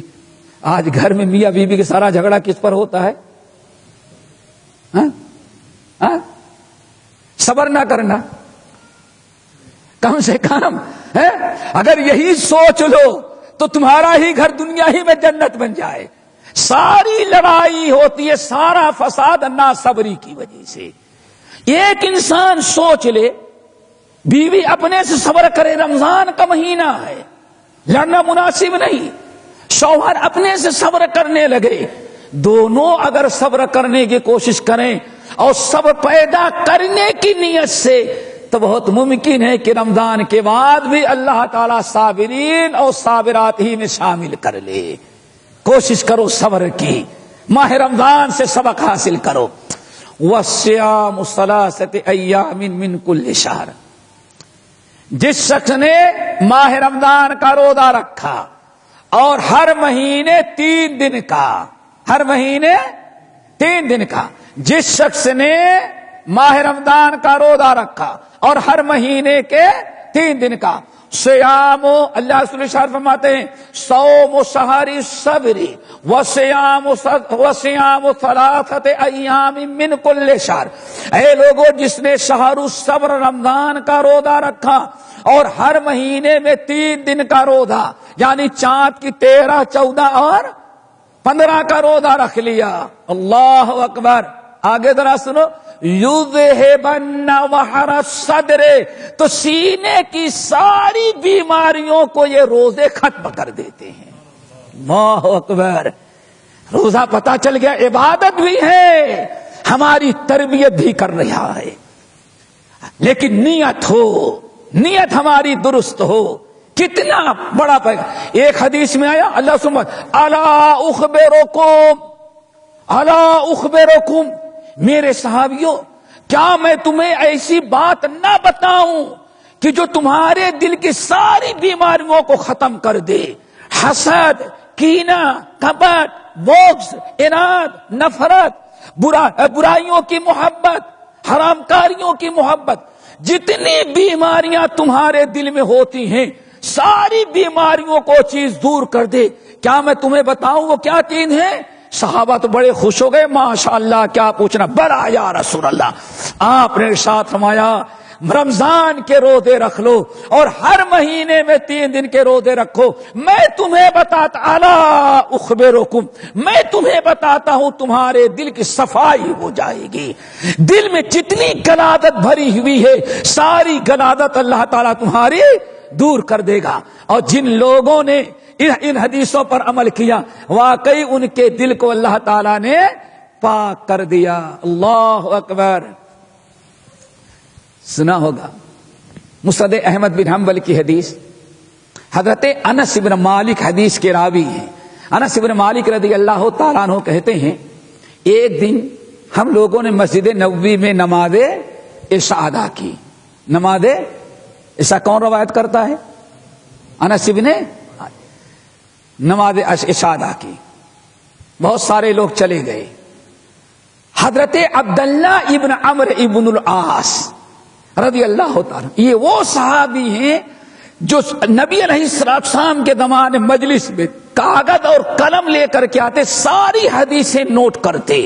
آج گھر میں میاں بیوی کا سارا جھگڑا کس پر ہوتا ہے؟ صبر نہ کرنا، کم سے کم اگر یہی سوچ لو تو تمہارا ہی گھر دنیا ہی میں جنت بن جائے۔ ساری لڑائی ہوتی ہے، سارا فساد ناصبری کی وجہ سے۔ ایک انسان سوچ لے بیوی اپنے سے صبر کرے، رمضان کا مہینہ ہے، لڑنا مناسب نہیں، شوہر اپنے سے صبر کرنے لگے، دونوں اگر صبر کرنے کی کوشش کریں اور صبر پیدا کرنے کی نیت سے، تو بہت ممکن ہے کہ رمضان کے بعد بھی اللہ تعالیٰ صابرین اور صابرات ہی میں شامل کر لے۔ کوشش کرو صبر کی، ماہ رمضان سے سبق حاصل کرو۔ وَالصِّيَامُ ثَلَاثَةِ أَيَّامٍ مِّن كُلِّ شَهْرٍ، جس شخص نے ماہ رمضان کا روزہ رکھا اور ہر مہینے 3 دن کا، ہر مہینے 3 دن کا، جس شخص نے ماہ رمضان کا روزہ رکھا اور ہر مہینے کے 3 دن کا، سیام، اللہ رسول شاہ فرماتے ہیں صوم شہر الصبر وصیام ثلاثۃ ایام من کل شہر، اے لوگوں جس نے شہر الصبر رمضان کا روزہ رکھا اور ہر مہینے میں 3 دن کا روزہ، یعنی چاند کی 13، 14 اور 15 کا روزہ رکھ لیا۔ اللہ اکبر، آگے ذرا سنو، یذہبن وحر الصدر، تو سینے کی ساری بیماریوں کو یہ روزے ختم کر دیتے ہیں۔ اللہ اکبر، روزہ پتہ چل گیا عبادت بھی ہے، ہماری تربیت بھی کر رہا ہے، لیکن نیت ہو، نیت ہماری درست ہو، کتنا بڑا پیغام۔ ایک حدیث میں آیا، اللہ سبحانہ، الا اخبرکم، میرے صحابیوں کیا میں تمہیں ایسی بات نہ بتاؤں کہ جو تمہارے دل کی ساری بیماریوں کو ختم کر دے؟ حسد، کینہ، کپٹ، بغض، عناد، نفرت، برائیوں کی محبت، حرام کاریوں کی محبت، جتنی بیماریاں تمہارے دل میں ہوتی ہیں ساری بیماریوں کو چیز دور کر دے۔ کیا میں تمہیں بتاؤں وہ کیا چیز ہے؟ صحابہ تو بڑے خوش ہو گئے، ماشاء اللہ کیا پوچھنا، بڑا یا رسول اللہ۔ آپ نے ارشاد فرمایا رمضان کے روزے رکھ لو اور ہر مہینے میں 3 دن کے روزے رکھو، میں تمہیں بتاتا، الا اخبرکم، میں تمہیں بتاتا ہوں تمہارے دل کی صفائی ہو جائے گی۔ دل میں جتنی گلادت بھری ہوئی ہے ساری گلادت اللہ تعالیٰ تمہاری دور کر دے گا۔ اور جن لوگوں نے ان حدیثوں پر عمل کیا واقعی ان کے دل کو اللہ تعالیٰ نے پاک کر دیا۔ اللہ اکبر۔ سنا ہوگا مسند احمد بن حنبل کی حدیث، حضرت انس بن مالک حدیث کے راوی ہیں۔ انس بن مالک رضی اللہ تعالیٰ عنہ کہتے ہیں ایک دن ہم لوگوں نے مسجد نبوی میں نماز عشاء ادا کی۔ نماز عشاء کون روایت کرتا ہے؟ انس بن، نماز عشاء ادا کی، بہت سارے لوگ چلے گئے۔ حضرت عبداللہ ابن عمرو ابن العاص رضی اللہ تعالیٰ، یہ وہ صحابی ہیں جو نبی علیہ السلام کے زمانے مجلس میں کاغذ اور قلم لے کر کے آتے، ساری حدیثیں نوٹ کرتے،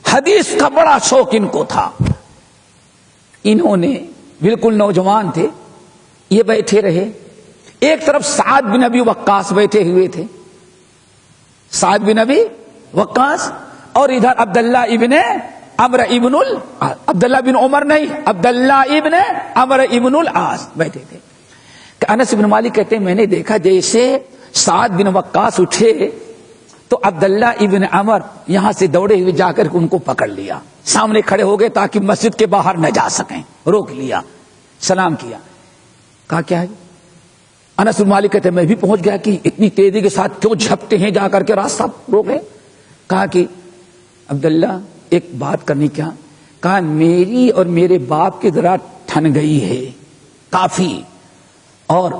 حدیث کا بڑا شوق ان کو تھا۔ انہوں نے بالکل نوجوان تھے، یہ بیٹھے رہے، ایک طرف سعد بن ابی وقاص بیٹھے ہوئے تھے، سعد بن ابی وقاص، اور ادھر عبداللہ ابن عمرو ابن عبداللہ بن عمر نہیں، عبداللہ ابن عمرو ابن العاص بیٹھے تھے۔ کہ انس بن مالک کہتے ہیں میں نے دیکھا جیسے سعد بن وقاص اٹھے تو عبداللہ ابن عمر یہاں سے دوڑے ہوئے جا کر ان کو پکڑ لیا، سامنے کھڑے ہو گئے تاکہ مسجد کے باہر نہ جا سکیں، روک لیا، سلام کیا، کہا کیا ہے؟ انس بن مالک کہتے ہیں میں بھی پہنچ گیا کہ اتنی تیزی کے ساتھ کیوں جھپتے ہیں جا کر کے، راستہ روکے۔ کہا کہ عبداللہ ایک بات کرنی، کیا؟ کہا میری اور میرے باپ کی ذرا ٹھن گئی ہے۔ کافی. اور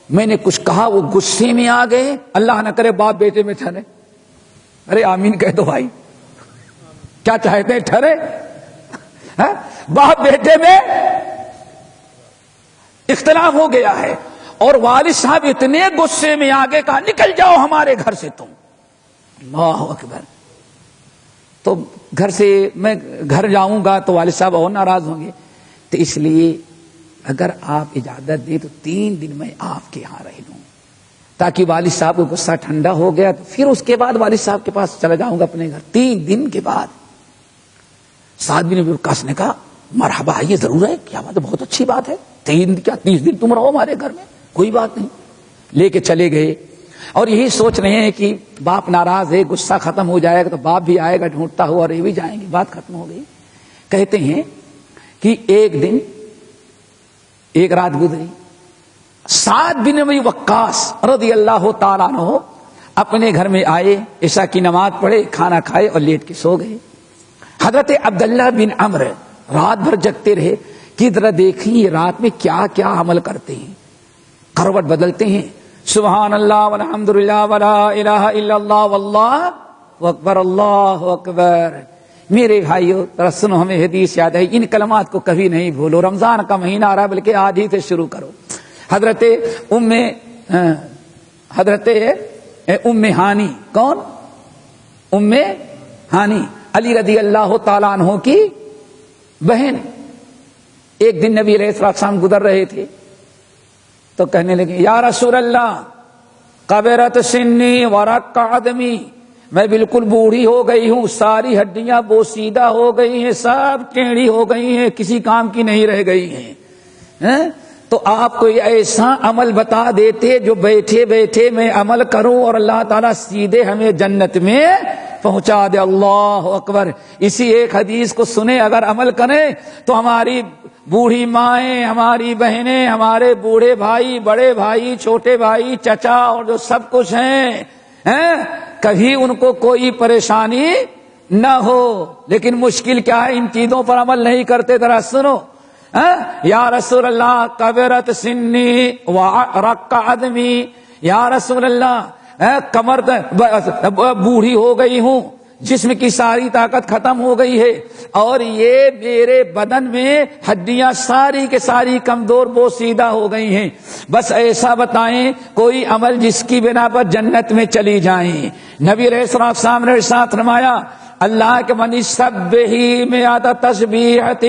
میں نے کچھ کہا وہ غصے میں آ گئے. اللہ نہ کرے باپ بیٹے میں ٹھہرے. ارے آمین کہہ دو بھائی, کیا چاہتے ہیں ٹھہرے؟ باپ بیٹے میں اختلاف ہو گیا ہے اور والد صاحب اتنے غصے میں آگے کہا نکل جاؤ ہمارے گھر سے تم. اللہ اکبر. تو گھر سے میں گھر جاؤں گا تو والد صاحب اور ناراض ہوں گے. تو اس لیے اگر آپ اجازت دیں تو 3 دن میں آپ کے یہاں رہ لوں, تاکہ والد صاحب کو غصہ ٹھنڈا ہو گیا تو پھر اس کے بعد والد صاحب کے پاس چلا جاؤں گا اپنے گھر. 3 دن کے بعد سعد بن ابی وقاص نے کہا مرحبا, یہ ضرور ہے, کیا بات ہے, بہت اچھی بات ہے. 30 دن تم رہو ہمارے گھر میں, کوئی بات نہیں. لے کے چلے گئے اور یہی سوچ رہے ہیں کہ باپ ناراض ہے, غصہ ختم ہو جائے گا تو باپ بھی آئے گا ڈھونڈتا ہوا اور یہ بھی جائیں گے. بات ختم ہو گئی. کہتے ہیں کہ ایک دن ایک رات گزری, سعد بن ابی وقاص رضی اللہ تعالیٰ عنہ اپنے گھر میں آئے, عشاء کی نماز پڑھے, کھانا کھائے اور لیٹ کے سو گئے. حضرت عبداللہ بن عمرو رات بھر جگتے رہے کہ ذرا دیکھیں یہ رات میں کیا کیا عمل کرتے ہیں. کروٹ بدلتے ہیں, سبحان اللہ والحمد للہ ولا الہ الا اللہ واللہ اکبر اللہ اکبر. میرے بھائیو ذرا سنو, ہمیں حدیث یاد ہے, ان کلمات کو کبھی نہیں بھولو. رمضان کا مہینہ آ رہا ہے بلکہ آج ہی سے شروع کرو. حضرت ام ہانی, کون؟ ام ہانی علی رضی اللہ تعالیٰ عنہ کی بہن. ایک دن نبی علیہ السلام گزر رہے تھے تو کہنے لگے یا رسول اللہ کبرت سنی ورق عدمی, میں بالکل بوڑھی ہو گئی ہوں, ساری ہڈیاں بوسیدہ ہو گئی ہیں, سب ٹیڑھی ہو گئی ہیں, کسی کام کی نہیں رہ گئی ہیں. تو آپ کو ایسا عمل بتا دیتے جو بیٹھے بیٹھے میں عمل کروں اور اللہ تعالیٰ سیدھے ہمیں جنت میں پہنچا دے. اللہ اکبر. اسی ایک حدیث کو سنے اگر عمل کریں تو ہماری بوڑھی مائیں, ہماری بہنیں, ہمارے بوڑھے بھائی, بڑے بھائی, چھوٹے بھائی, چچا اور جو سب کچھ ہیں کبھی ان کو کوئی پریشانی نہ ہو. لیکن مشکل کیا ہے, ان چیزوں پر عمل نہیں کرتے. ذرا سنو, یا رسول اللہ کبرت سنی ورق عدمی, یا رسول اللہ کمر بوڑھی ہو گئی ہوں, جسم کی ساری طاقت ختم ہو گئی ہے اور یہ میرے بدن میں ہڈیاں ساری کے ساری کمزور بوسیدہ ہو گئی ہیں. بس ایسا بتائیں کوئی عمل جس کی بنا پر جنت میں چلی جائیں. نبی علیہ السلام نے ارشاد فرمایا اللہ کے من سبحی مئات تسبیحۃ,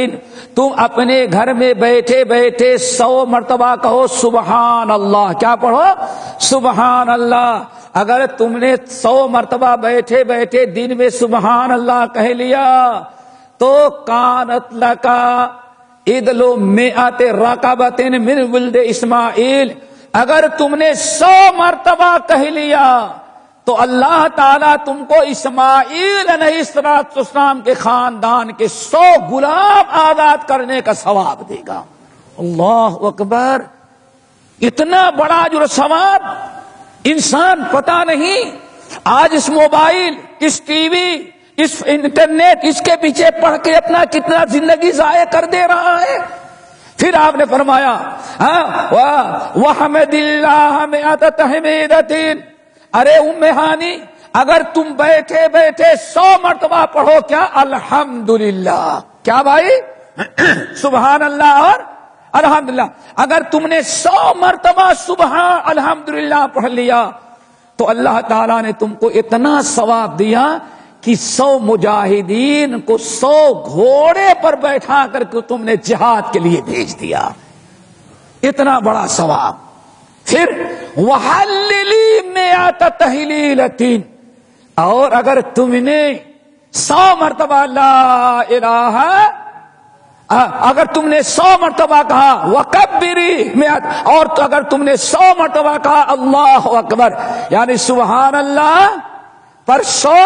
تم اپنے گھر میں بیٹھے بیٹھے 100 مرتبہ کہو سبحان اللہ. کیا پڑھو؟ سبحان اللہ. اگر تم نے 100 مرتبہ بیٹھے بیٹھے دن میں سبحان اللہ کہہ لیا تو کانت لکا عدل مئات رقبۃ من ولد اسماعیل. اگر تم نے 100 مرتبہ کہہ لیا تو اللہ تعالیٰ تم کو اسماعیل علیہ السلام کے خاندان کے 100 غلام آزاد کرنے کا ثواب دے گا. اللہ اکبر. اتنا بڑا جو ثواب انسان پتا نہیں آج اس موبائل, اس ٹی وی, اس انٹرنیٹ, اس کے پیچھے پڑھ کے اپنا کتنا زندگی ضائع کر دے رہا ہے. پھر آپ نے فرمایا وحمد اللہ مئات تحمیدۃ. ارے ام ہانی اگر تم بیٹھے بیٹھے 100 مرتبہ پڑھو کیا الحمدللہ. کیا بھائی؟ سبحان اللہ اور الحمدللہ. اگر تم نے 100 مرتبہ سبحان الحمدللہ پڑھ لیا تو اللہ تعالیٰ نے تم کو اتنا ثواب دیا کہ 100 مجاہدین کو 100 گھوڑے پر بیٹھا کر کے تم نے جہاد کے لیے بھیج دیا. اتنا بڑا ثواب. پھر وحللی مئات تحلیلۃ, اور اگر تم نے 100 مرتبہ لا الہ, اگر تم نے 100 مرتبہ کہا وکبری مئات, اور تو اگر تم نے 100 مرتبہ کہا اللہ اکبر, یعنی سبحان اللہ پر 100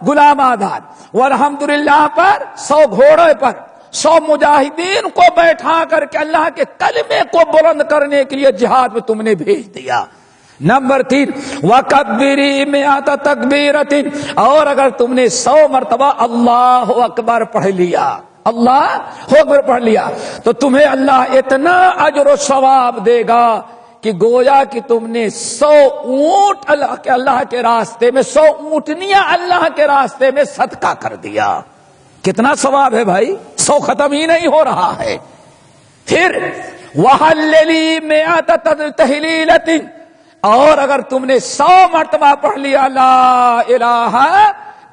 غلام آزاد, والحمدللہ پر 100 گھوڑے پر 100 مجاہدین کو بیٹھا کر کے اللہ کے کلمے کو بلند کرنے کے لیے جہاد میں تم نے بھیج دیا. نمبر 3 وکبری مئات تکبیرۃ, اور اگر تم نے 100 مرتبہ اللہ اکبر پڑھ لیا, اللہ اکبر پڑھ لیا تو تمہیں اللہ اتنا اجر و ثواب دے گا کہ گویا کہ تم نے 100 اونٹ اللہ کے راستے میں 100 اونٹنیاں اللہ کے راستے میں صدقہ کر دیا. کتنا ثواب ہے بھائی، 100 ختم ہی نہیں ہو رہا ہے. پھر وَحَلِّلِي مِئَةَ تَحْلِيلَةٍ، اور اگر تم نے 100 مرتبہ پڑھ لیا لا الہ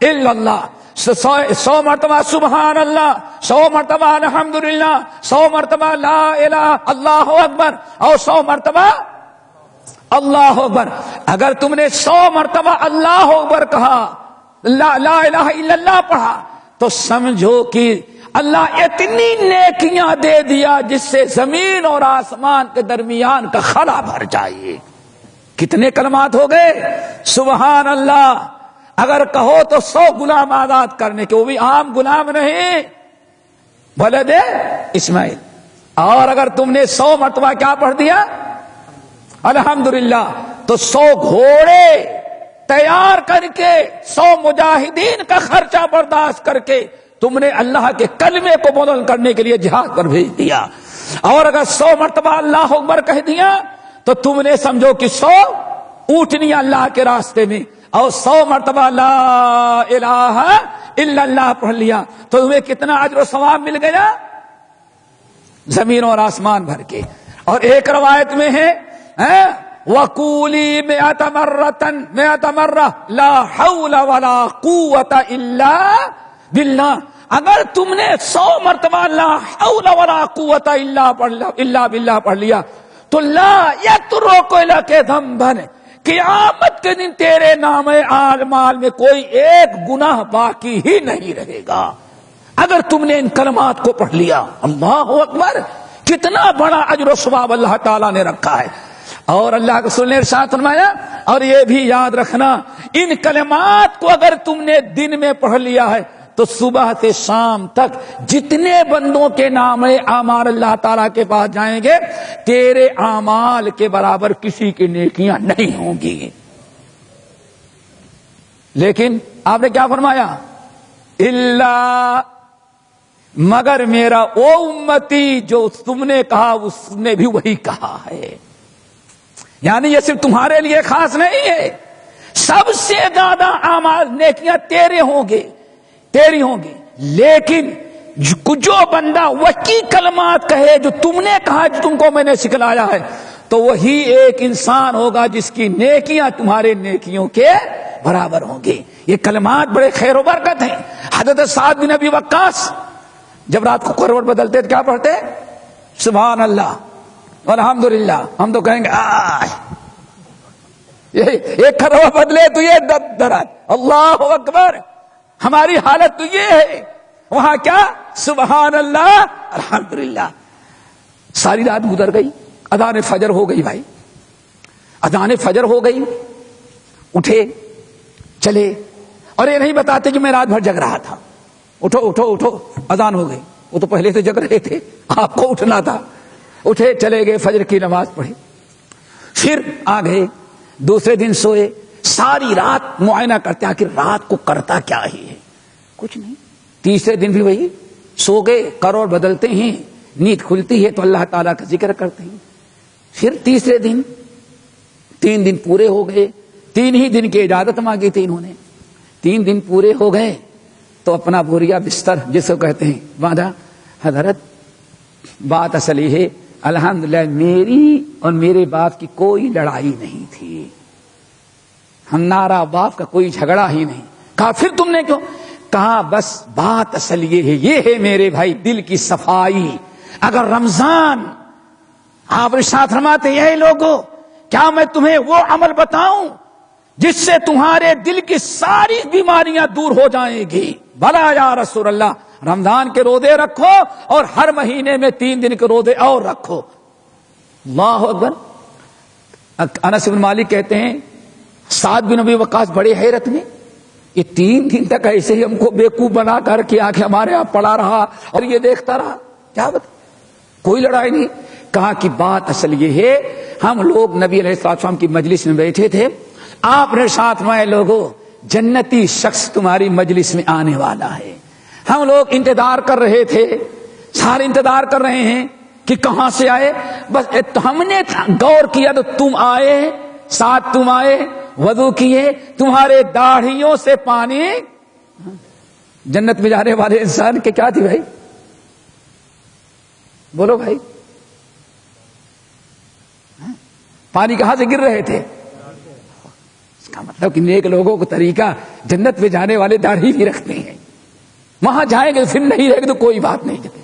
الا اللہ، 100 مرتبہ سبحان اللہ، 100 مرتبہ الحمدللہ، 100 مرتبہ لا الہ اللہ اکبر، اور 100 مرتبہ اللہ اکبر. اگر تم نے 100 مرتبہ اللہ اکبر کہا، لا الہ الا اللہ پڑھا، تو سمجھو کہ اللہ اتنی نیکیاں دے دیا جس سے زمین اور آسمان کے درمیان کا خلا بھر جائے. کتنے کلمات ہو گئے؟ سبحان اللہ اگر کہو تو 100 غلام آزاد کرنے کے، وہ بھی عام غلام نہیں، ولد اسماعیل. اور اگر تم نے 100 مرتبہ کیا پڑھ دیا الحمدللہ، تو 100 گھوڑے تیار کر کے 100 مجاہدین کا خرچہ برداشت کر کے تم نے اللہ کے کلمے کو بلند کرنے کے لیے جہاد پر بھیج دیا. اور اگر 100 مرتبہ اللہ اکبر کہہ دیا تو تم نے سمجھو کہ 100 اونٹنیاں اللہ کے راستے میں، اور 100 مرتبہ لا الہ الا اللہ پڑھ لیا تو تمہیں کتنا اجر و ثواب مل گیا؟ زمین اور آسمان بھر کے. اور ایک روایت میں ہے وَقُولِي مِئَةَ مَرَّةٍ لَا حَوْلَ وَلَا قُوَّةَ إِلَّا بِاللَّهِ، اگر تم نے 100 مرتبہ لا حول ولا قوت الا باللہ پڑھ لیا تو لا یترک لک ذنبا، قیامت کے دن تیرے نام اعمال میں کوئی ایک گناہ باقی ہی نہیں رہے گا اگر تم نے ان کلمات کو پڑھ لیا. اللہ اکبر، کتنا بڑا اجر و ثواب اللہ تعالیٰ نے رکھا ہے. اور اللہ کے رسول نے ارشاد فرمایا، اور یہ بھی یاد رکھنا ان کلمات کو اگر تم نے دن میں پڑھ لیا ہے تو صبح سے شام تک جتنے بندوں کے نام اعمال اللہ تعالیٰ کے پاس جائیں گے تیرے اعمال کے برابر کسی کی نیکیاں نہیں ہوں گی. لیکن آپ نے کیا فرمایا؟ الا، مگر میرا او امتی جو تم نے کہا اس نے بھی وہی کہا ہے. یعنی یہ صرف تمہارے لیے خاص نہیں ہے، سب سے زیادہ اعمال نیکیاں تیری ہوں گی. لیکن جو بندہ وہی کلمات کہے جو تم نے کہا، جو تم کو میں نے سکھلایا ہے، تو وہی ایک انسان ہوگا جس کی نیکیاں تمہارے نیکیوں کے برابر ہوں گی. یہ کلمات بڑے خیر و برکت ہیں. حضرت سعد بن ابی وقاص جب رات کو کروٹ بدلتے تو کیا پڑھتے؟ سبحان اللہ الحمدللہ. ہم تو کہیں گے ایک کروٹ بدلے تو یہ درد، اللہ اکبر. ہماری حالت تو یہ ہے، وہاں کیا سبحان اللہ الحمدللہ. ساری رات گزر گئی، اذان فجر ہو گئی بھائی، اذان فجر ہو گئی، اٹھے چلے اور یہ نہیں بتاتے کہ میں رات بھر جگ رہا تھا. اٹھو اٹھو اٹھو، اذان ہو گئی. وہ تو پہلے سے جگ رہے تھے، آپ کو اٹھنا تھا. اٹھے چلے گئے، فجر کی نماز پڑھی، پھر آ گئے. دوسرے دن سوئے، ساری رات معائنہ کرتے آخر رات کو کرتا کیا ہی ہے، کچھ نہیں. تیسرے دن بھی وہی، سو گئے، کروڑ بدلتے ہیں، نیند کھلتی ہے تو اللہ تعالیٰ کا ذکر کرتے ہیں. پھر تیسرے دن 3 دن پورے ہو گئے، 3 ہی دن کی اجازت مانگی تھی انہوں نے. 3 دن پورے ہو گئے تو اپنا بوریا بستر جس کو کہتے ہیں باندھا. حضرت بات اصل یہ ہے الحمدللہ میری اور میرے باپ کی کوئی لڑائی نہیں تھی، ہمارا باپ کا کوئی جھگڑا ہی نہیں. کہا پھر تم نے کیوں؟ کہا بس بات اصل یہ ہے میرے بھائی دل کی صفائی. اگر رمضان آپ ارشاد فرماتے ہیں لوگوں کیا میں تمہیں وہ عمل بتاؤں جس سے تمہارے دل کی ساری بیماریاں دور ہو جائیں گی؟ بھلا یا رسول اللہ، رمضان کے روزے رکھو اور ہر مہینے میں 3 دن کے روزے اور رکھو. اللہ اکبر. انس بن مالک کہتے ہیں سعد بن ابی وقاص بڑے حیرت میں، یہ 3 دن تک ایسے ہی ہم کو بیوقوف بنا کر کے آ کے ہمارے یہاں پڑا رہا اور یہ دیکھتا رہا، کیا بتا کوئی لڑائی نہیں. کہا کہ بات اصل یہ ہے ہم لوگ نبی علیہ السلام کی مجلس میں بیٹھے تھے، آپ نے ساتھ میں لوگوں جنتی شخص تمہاری مجلس میں آنے والا ہے. ہم لوگ انتظار کر رہے تھے، سارے انتظار کر رہے ہیں کہ کہاں سے آئے. بس ہم نے غور کیا تو تم آئے، ساتھ تم آئے، وضو کیے، تمہارے داڑھیوں سے پانی. جنت میں جانے والے انسان کے کیا تھی بھائی؟ بولو بھائی، پانی کہاں سے گر رہے تھے؟ اس کا مطلب کہ نیک لوگوں کو طریقہ، جنت میں جانے والے داڑھی بھی رکھتے ہیں. وہاں جائیں گے پھر نہیں رہے گا تو کوئی بات نہیں،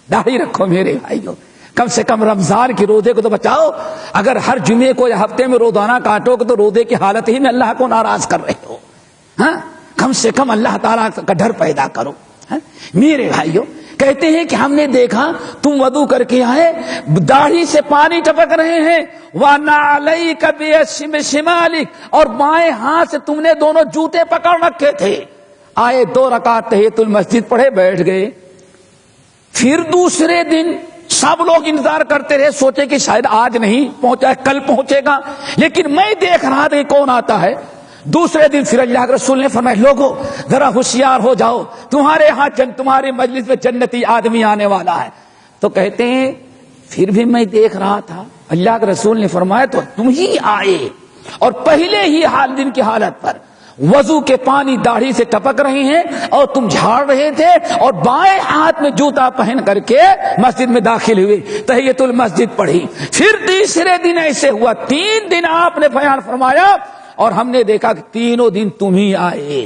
داڑھی رکھو میرے بھائیو. کم سے کم رمضان کے روزے کو تو بچاؤ. اگر ہر جمعے کو یا ہفتے میں روزانہ کاٹو گے تو روزے کی حالت ہی میں اللہ کو ناراض کر رہے ہو. ہاں، کم سے کم اللہ تعالیٰ کا ڈر پیدا کرو. میرے بھائیو کہتے ہیں کہ ہم نے دیکھا تم وضو کر کے آئے، داڑھی سے پانی ٹپک رہے ہیں. وَنَعْلَيْكَ بِشِمَالِكَ، اور بائیں ہاتھ سے تم نے دونوں جوتے پکڑ رکھے تھے. آئے 2 رکعت تحیۃ المسجد پڑھے، بیٹھ گئے. پھر دوسرے دن سب لوگ انتظار کرتے رہے، سوچے کہ شاید آج نہیں پہنچا، کل پہنچے گا. لیکن میں دیکھ رہا تھا کہ کون آتا ہے. دوسرے دن پھر اللہ کے رسول نے فرمایا لوگوں ذرا ہوشیار ہو جاؤ، تمہارے ہاں تمہارے مجلس میں جنتی آدمی آنے والا ہے. تو کہتے ہیں پھر بھی میں دیکھ رہا تھا. اللہ کے رسول نے فرمایا تو تم ہی آئے، اور پہلے ہی دن کی حالت پر وضو کے پانی داڑھی سے ٹپک رہے ہیں اور تم جھاڑ رہے تھے، اور بائیں ہاتھ میں جوتا پہن کر کے مسجد میں داخل ہوئے، تحیۃ المسجد پڑھی. پھر تیسرے دن ایسے ہوا. 3 دن آپ نے بیان فرمایا اور ہم نے دیکھا کہ تینوں دن تم ہی آئے.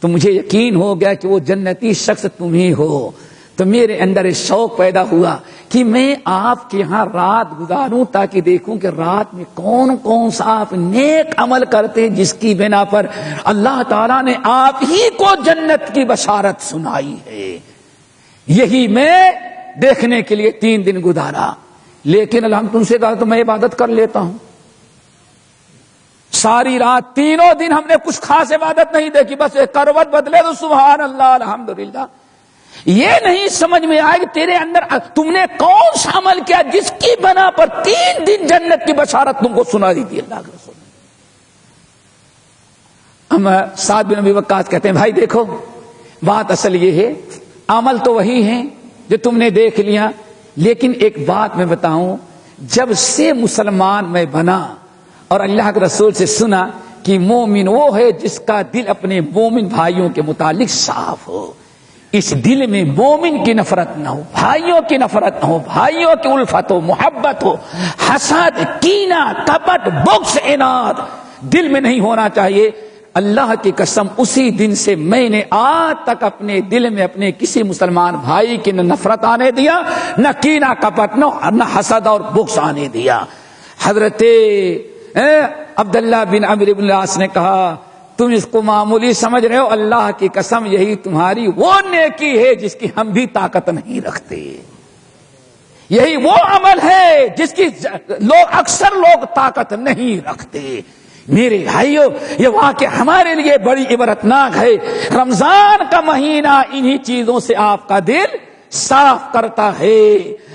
تو مجھے یقین ہو گیا کہ وہ جنتی شخص تم ہی ہو. تو میرے اندر ایک شوق پیدا ہوا کہ میں آپ کے ہاں رات گزاروں تاکہ دیکھوں کہ رات میں کون کون سا آپ نیک عمل کرتے جس کی بنا پر اللہ تعالیٰ نے آپ ہی کو جنت کی بشارت سنائی ہے. یہی میں دیکھنے کے لیے 3 دن گزارا. لیکن الحمد تم سے کہا تو میں عبادت کر لیتا ہوں. ساری رات تینوں دن ہم نے کچھ خاص عبادت نہیں دیکھی، بس ایک کروٹ بدلے تو سبحان اللہ الحمدللہ. یہ نہیں سمجھ میں آئے کہ تیرے اندر تم نے کون سا عمل کیا جس کی بنا پر 3 دن جنت کی بشارت تم کو سنا دی تھی اللہ کے رسول نے. ہم سعد بن ابی وقاص کہتے ہیں بھائی دیکھو بات اصل یہ ہے، عمل تو وہی ہے جو تم نے دیکھ لیا، لیکن ایک بات میں بتاؤں، جب سے مسلمان میں بنا اور اللہ کے رسول سے سنا کہ مومن وہ ہے جس کا دل اپنے مومن بھائیوں کے متعلق صاف ہو، اس دل میں مومن کی نفرت نہ ہو، بھائیوں کی نفرت نہ ہو، بھائیوں کی الفت ہو، محبت ہو، حسد، کینہ، کپٹ، بغض، عناد دل میں نہیں ہونا چاہیے. اللہ کی قسم اسی دن سے میں نے آج تک اپنے دل میں اپنے کسی مسلمان بھائی کی نہ نفرت آنے دیا، نہ کینہ کپٹ، نہ حسد اور بغض آنے دیا. حضرت عبداللہ بن عمرو بن العاص نے کہا تم اس کو معمولی سمجھ رہے ہو، اللہ کی قسم یہی تمہاری وہ نیکی ہے جس کی ہم بھی طاقت نہیں رکھتے. یہی وہ عمل ہے جس کی اکثر لوگ طاقت نہیں رکھتے. میرے بھائیو یہ واقعہ ہمارے لیے بڑی عبرتناک ہے. رمضان کا مہینہ انہی چیزوں سے آپ کا دل صاف کرتا ہے.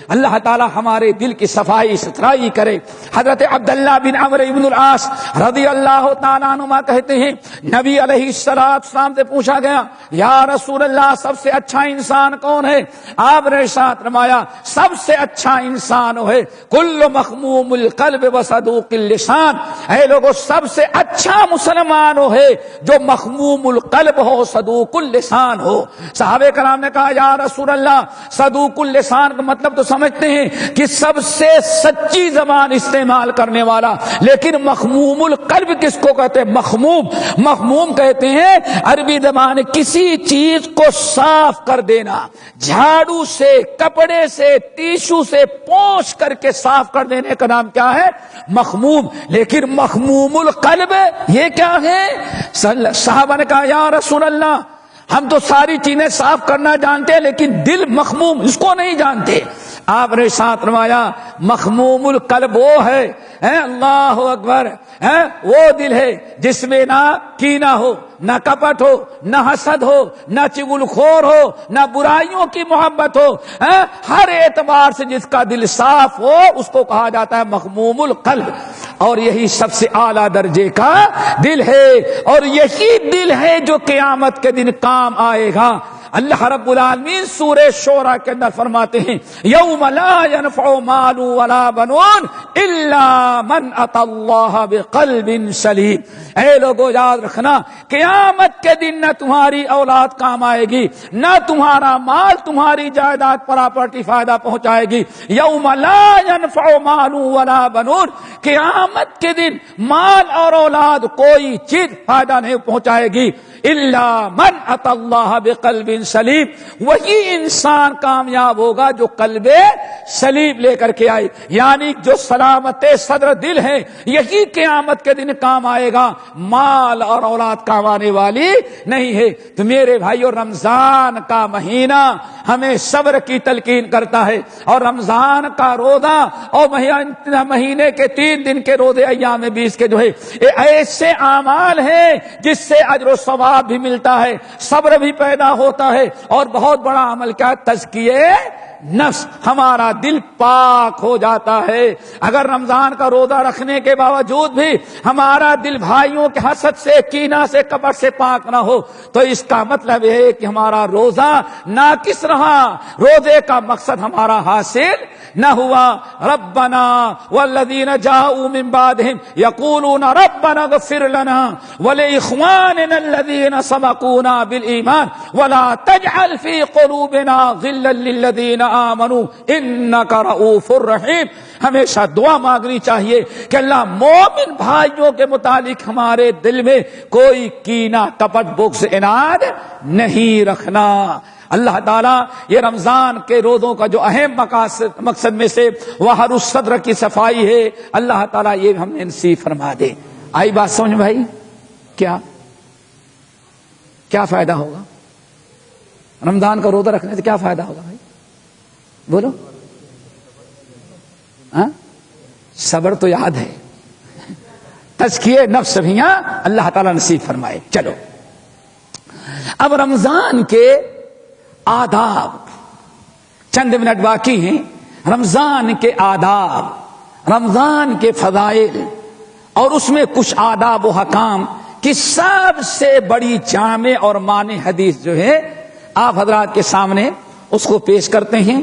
اللہ تعالی ہمارے دل کی صفائی ستھرائی کرے. حضرت عبداللہ بن عمرو بن العاص رضی اللہ تعالیٰ عنہما کہتے ہیں نبی علیہ السلام سے پوچھا گیا یا رسول اللہ سب سے اچھا انسان کون ہے؟ آپ نے ارشاد فرمایا سب سے اچھا انسان ہے کل مخموم القلب و صدوق اللسان. اے لوگوں سب سے اچھا مسلمان ہے جو مخموم القلب ہو، صدوق اللسان ہو. صحابہ کرام نے کہا یا رسول اللہ صدوق اللسان کا مطلب تو سمجھتے ہیں کہ سب سے سچی زبان استعمال کرنے والا، لیکن مخموم القلب کس کو کہتے ہیں؟ مخموم کہتے ہیں عربی زبان کسی چیز کو صاف کر دینا، جھاڑو سے، کپڑے سے، ٹیشو سے پوچھ کر کے صاف کر دینے کا نام کیا ہے؟ مخموم. لیکن مخموم القلب یہ کیا ہے؟ صحابہ نے کہا یا رسول اللہ ہم تو ساری چیزیں صاف کرنا جانتے ہیں لیکن دل مخموم اس کو نہیں جانتے. آپ نے ساتھ فرمایا مخموم القلب وہ ہے اللہ اکبر وہ دل ہے جس میں نہ کینہ ہو، نہ کپٹ ہو، نہ حسد ہو، نہ چغل خور ہو، نہ برائیوں کی محبت ہو. ہر اعتبار سے جس کا دل صاف ہو اس کو کہا جاتا ہے مخموم القلب. اور یہی سب سے اعلیٰ درجے کا دل ہے، اور یہی دل ہے جو قیامت کے دن کام آئے گا. اللہ رب العالمین سورہ شورى کے اندر فرماتے ہیں یوم لا ينفع مال ولا بنون الا من اتى اللہ بقلب سلیم. اے لوگو یاد رکھنا قیامت کے دن نہ تمہاری اولاد کام آئے گی، نہ تمہارا مال تمہاری جائیداد پراپرٹی فائدہ پہنچائے گی. یوم لا ينفع مال ولا بنون، قیامت کے دن مال اور اولاد کوئی چیز فائدہ نہیں پہنچائے گی. الا من اتى اللہ بقلب سلیم، وہی انسان کامیاب ہوگا جو قلب سلیم لے کر کے آئے، یعنی جو سلامت صدر دل ہے یہی قیامت کے دن کام آئے گا، مال اور اولاد کام آنے والی نہیں ہے. تو میرے بھائیو، رمضان کا مہینہ ہمیں صبر کی تلقین کرتا ہے، اور رمضان کا روزہ اور مہینے کے 3 دن کے روزے ایام 20 کے جو ہے ایسے اعمال ہیں جس سے اجر و ثواب بھی ملتا ہے، صبر بھی پیدا ہوتا ہے، اور بہت بڑا عمل کیا؟ تزکیے نفس، ہمارا دل پاک ہو جاتا ہے. اگر رمضان کا روزہ رکھنے کے باوجود بھی ہمارا دل بھائیوں کے حسد سے، کینہ سے، کپٹ سے پاک نہ ہو تو اس کا مطلب یہ ہے کہ ہمارا روزہ ناقص رہا، روزے کا مقصد ہمارا حاصل نہ ہوا. ربنا والذین جاءوا من بعدهم یقولون ربنا اغفر لنا ولاخواننا الذین سبقونا بالایمان ولا تجعل فی قلوبنا غلا للذین آمنوا انک رؤوف الرحیم. ہمیشہ دعا مانگنی چاہیے کہ اللہ مومن بھائیوں کے متعلق ہمارے دل میں کوئی کینہ، کپٹ، بغض، عناد نہیں رکھنا. اللہ تعالیٰ یہ رمضان کے روزوں کا جو اہم مقصد میں سے وحر الصدر کی صفائی ہے، اللہ تعالیٰ یہ ہم نے نصیب فرما دے. آئی بات سمجھ بھائی؟ کیا فائدہ ہوگا رمضان کا روزہ رکھنے سے؟ کیا فائدہ ہوگا بھائی بولو؟ ہاں، صبر تو یاد ہے، تزکیے نفس بھی اللہ تعالیٰ نصیب فرمائے. چلو اب رمضان کے آداب چند منٹ باقی ہیں. رمضان کے آداب، رمضان کے فضائل، اور اس میں کچھ آداب و حکام کی سب سے بڑی جامع اور معنی حدیث جو ہے آپ حضرات کے سامنے اس کو پیش کرتے ہیں،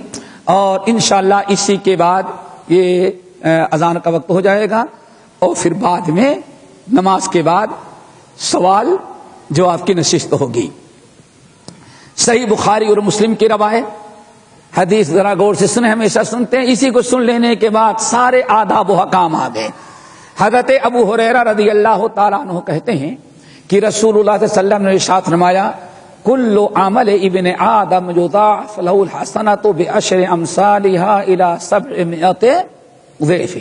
اور انشاءاللہ اسی کے بعد یہ اذان کا وقت ہو جائے گا، اور پھر بعد میں نماز کے بعد سوال جواب کی نشست ہوگی. صحیح بخاری اور مسلم کی روایت حدیث ذرا غور سے سنیں، ہمیشہ سنتے ہیں، اسی کو سن لینے کے بعد سارے آداب و حکام آ گئے. حضرت ابو ہریرہ رضی اللہ تعالیٰ عنہ کہتے ہیں کہ رسول اللہ صلی اللہ علیہ وسلم نے ارشاد فرمایا کل عمل ابن آدم یضاعف له الحسنۃ بعشر امثالها الى 700 ضعف.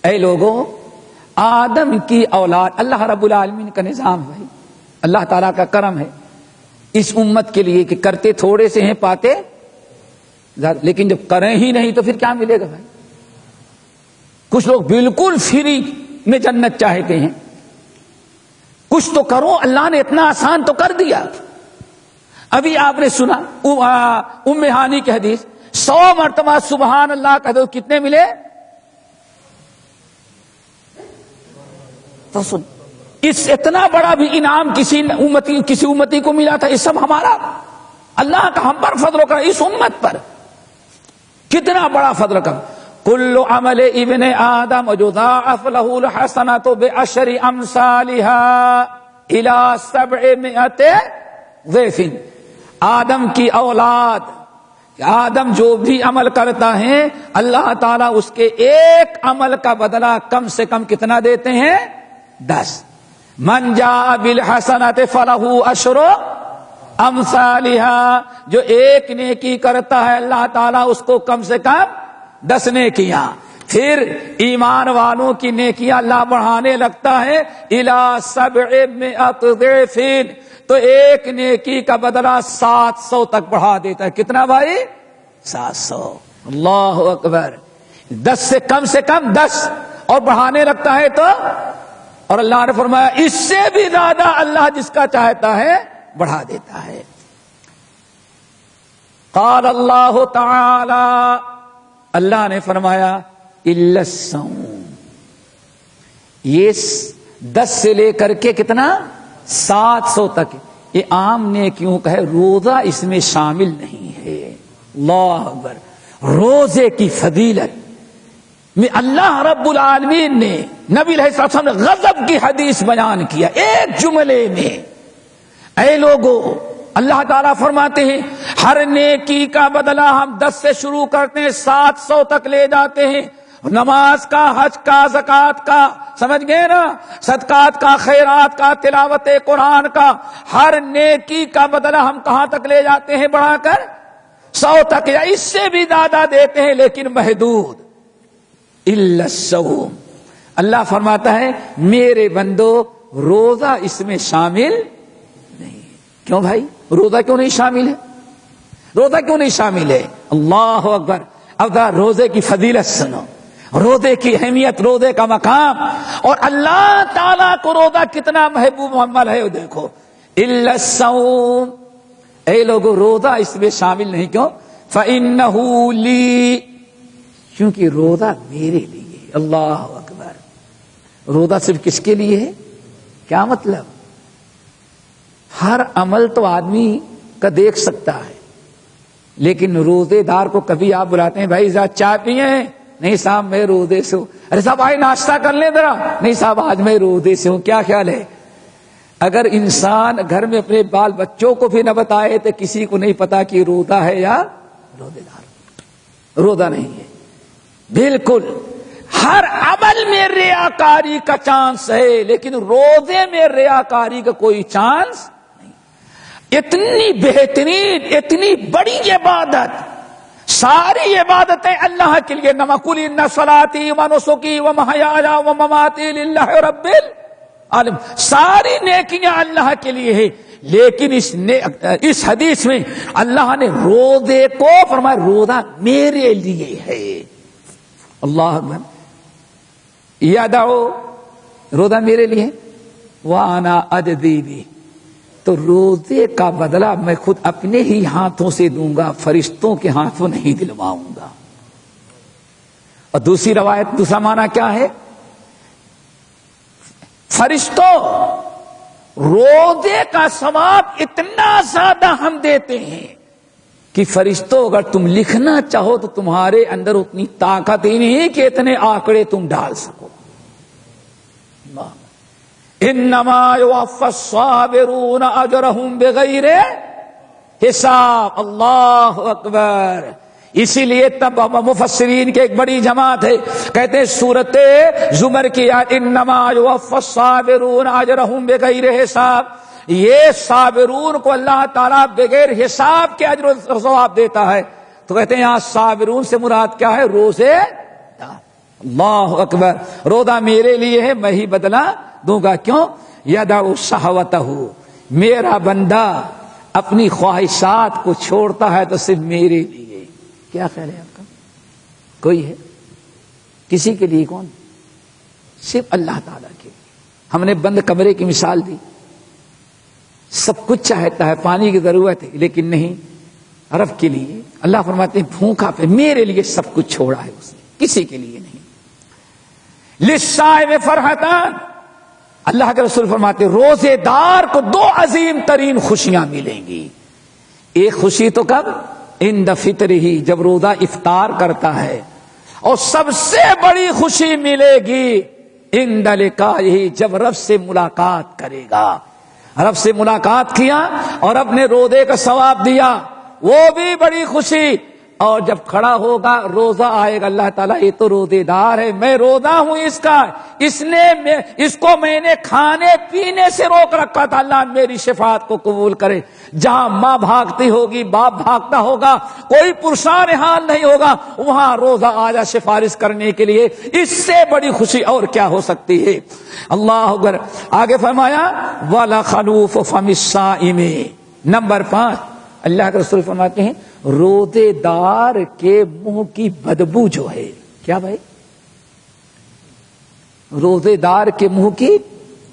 اے لوگوں، آدم کی اولاد، اللہ رب العالمین کا نظام ہے، اللہ تعالیٰ کا کرم ہے اس امت کے لیے کہ کرتے تھوڑے سے ہیں پاتے زیادہ، لیکن جب کریں ہی نہیں تو پھر کیا ملے گا بھائی؟ کچھ لوگ بالکل فری میں جنت چاہتے ہیں، کچھ تو کرو، اللہ نے اتنا آسان تو کر دیا. ابھی آپ نے سنا ام ہانی کی حدیث، 100 مرتبہ سبحان اللہ کہہ دو کتنے ملے؟ تو سن، اس اتنا بڑا بھی انعام کسی امتی کو ملا تھا؟ یہ سب ہمارا اللہ کا ہم پر فضل کرم، اس امت پر کتنا بڑا فضل کرم. کل عمل ابن آدم یضاعف له الحسنۃ بعشر امثالها الى 700 ضعف. آدم کی اولاد، آدم جو بھی عمل کرتا ہے اللہ تعالیٰ اس کے ایک عمل کا بدلہ کم سے کم کتنا دیتے ہیں؟ 10. من جاء بالحسنۃ فلہ عشر امثالها. جو ایک نیکی کرتا ہے اللہ تعالیٰ اس کو کم سے کم 10 نیکیاں. پھر ایمان والوں کی نیکیاں اللہ بڑھانے لگتا ہے الی 700 ضعف. تو ایک نیکی کا بدلہ 700 تک بڑھا دیتا ہے. کتنا بھائی؟ 700. اللہ اکبر. 10 سے کم 10 اور بڑھانے لگتا ہے تو، اور اللہ نے فرمایا اس سے بھی زیادہ اللہ جس کا چاہتا ہے بڑھا دیتا ہے. قال اللہ تعالی، اللہ نے فرمایا الا الصوم. یہ 10 سے لے کر کے کتنا؟ 700 تک، یہ عام نیکیوں کا ہے، روزہ اس میں شامل نہیں ہے۔ اللہ اکبر، روزے کی فضیلت میں اللہ رب العالمین نے نبی علیہ السلام نے غضب کی حدیث بیان کیا ایک جملے میں۔ اے لوگو، اللہ تعالیٰ فرماتے ہیں ہر نیکی کا بدلہ ہم 10 سے شروع کرتے ہیں 700 تک لے جاتے ہیں، نماز کا، حج کا، زکوٰۃ کا، سمجھ گئے نا، صدقات کا، خیرات کا، تلاوت قرآن کا، ہر نیکی کا بدلہ ہم کہاں تک لے جاتے ہیں؟ بڑھا کر 100 تک، یا اس سے بھی زیادہ دیتے ہیں لیکن محدود۔ الا الصوم، اللہ فرماتا ہے میرے بندو روزہ اس میں شامل نہیں۔ کیوں بھائی روزہ کیوں نہیں شامل ہے؟ روزہ کیوں نہیں شامل ہے؟ اللہ اکبر۔ اب ذرا روزے کی فضیلت سنو، روزے کی اہمیت، روزے کا مقام، اور اللہ تعالیٰ کو روزہ کتنا محبوب عمل ہے وہ دیکھو۔ الا الصوم، اے لوگو روزہ اس میں شامل نہیں، کیوں؟ فإنہ لی، کیونکہ روزہ میرے لیے۔ اللہ اکبر۔ روزہ صرف کس کے لیے ہے؟ کیا مطلب؟ ہر عمل تو آدمی کا دیکھ سکتا ہے، لیکن روزے دار کو کبھی آپ بلاتے ہیں بھائی ذرا چائے پیے؟ نہیں صاحب میں روزے سے ہوں۔ ارے صاحب آئے ناشتہ کر لیں ذرا؟ نہیں صاحب آج میں روزے سے ہوں۔ کیا خیال ہے؟ اگر انسان گھر میں اپنے بال بچوں کو بھی نہ بتائے تو کسی کو نہیں پتا کہ روزہ ہے یا روزے دار۔ روزہ نہیں ہے بالکل۔ ہر عمل میں ریاکاری کا چانس ہے، لیکن روزے میں ریاکاری کا کوئی چانس نہیں۔ اتنی بہترین، اتنی بڑی عبادت، ساری عبادتیں اللہ کے لیے، قل ان صلاتی و نسکی و محیایا و مماتی للہ رب العالمین، ساری نیکیاں اللہ کے لیے ہیں، لیکن اس حدیث میں اللہ نے روزے کو فرمایا روزہ میرے لیے ہے۔ اللہ اکبر۔ یادو، روزہ میرے لیے وانا اجزی بہ، تو روزے کا بدلہ میں خود اپنے ہی ہاتھوں سے دوں گا، فرشتوں کے ہاتھوں نہیں دلواؤں گا۔ اور دوسری روایت، دوسرا معنی کیا ہے؟ فرشتوں روزے کا ثواب اتنا زیادہ ہم دیتے ہیں کہ فرشتوں اگر تم لکھنا چاہو تو تمہارے اندر اتنی طاقت ہی نہیں کہ اتنے آنکڑے تم ڈال سکو۔ انما یوفی الصابرون اجرهم بغیر حساب۔ اللہ اکبر۔ اسی لیے تب مفسرین کے ایک بڑی جماعت ہے، کہتے ہیں سورۃ زمر کی آیت انما یوفی الصابرون اجرهم بغیر حساب، یہ صابرون کو اللہ تعالیٰ بغیر حساب کے اجر و ثواب دیتا ہے۔ تو کہتے ہیں یہاں صابرون سے مراد کیا ہے؟ روزے دار۔ اللہ اکبر۔ روزہ میرے لیے ہے، میں ہی بدلہ دوں گا۔ کیوں؟ یدع شہوتہ، میرا بندہ اپنی خواہشات کو چھوڑتا ہے تو صرف میرے لیے۔ کیا خیال ہے آپ کا؟ کوئی ہے کسی کے لیے؟ کون؟ صرف اللہ تعالیٰ کے لیے۔ ہم نے بند کمرے کی مثال دی، سب کچھ چاہتا ہے، پانی کی ضرورت ہے لیکن نہیں، رب کے لیے۔ اللہ فرماتے ہیں بھوکا پہ میرے لیے سب کچھ چھوڑا ہے اس نے، کسی کے لیے نہیں۔ للصائم فرحتان، اللہ کے رسول فرماتے ہیں روزے دار کو 2 عظیم ترین خوشیاں ملیں گی۔ ایک خوشی تو کب؟ عند فطر ہی، جب روزہ افطار کرتا ہے، اور سب سے بڑی خوشی ملے گی عند لقائہ، جب رب سے ملاقات کرے گا۔ رب سے ملاقات کیا اور اپنے روزے کا ثواب دیا، وہ بھی بڑی خوشی۔ اور جب کھڑا ہوگا روزہ آئے گا، اللہ تعالیٰ یہ تو روزے دار ہے، میں روزہ ہوں اس کا، اس کو میں نے کھانے پینے سے روک رکھا تھا، اللہ میری شفاعت کو قبول کرے۔ جہاں ماں بھاگتی ہوگی، باپ بھاگتا ہوگا، کوئی پرسان حال نہیں ہوگا، وہاں روزہ آجا سفارش کرنے کے لیے، اس سے بڑی خوشی اور کیا ہو سکتی ہے؟ اللہ اکبر۔ آگے فرمایا وَلَخَلُوفُ فَمِ الصَّائِمِ، نمبر 5 اللہ کے رسول فرماتے ہیں روزے دار کے منہ کی بدبو جو ہے، کیا بھائی؟ روزے دار کے منہ کی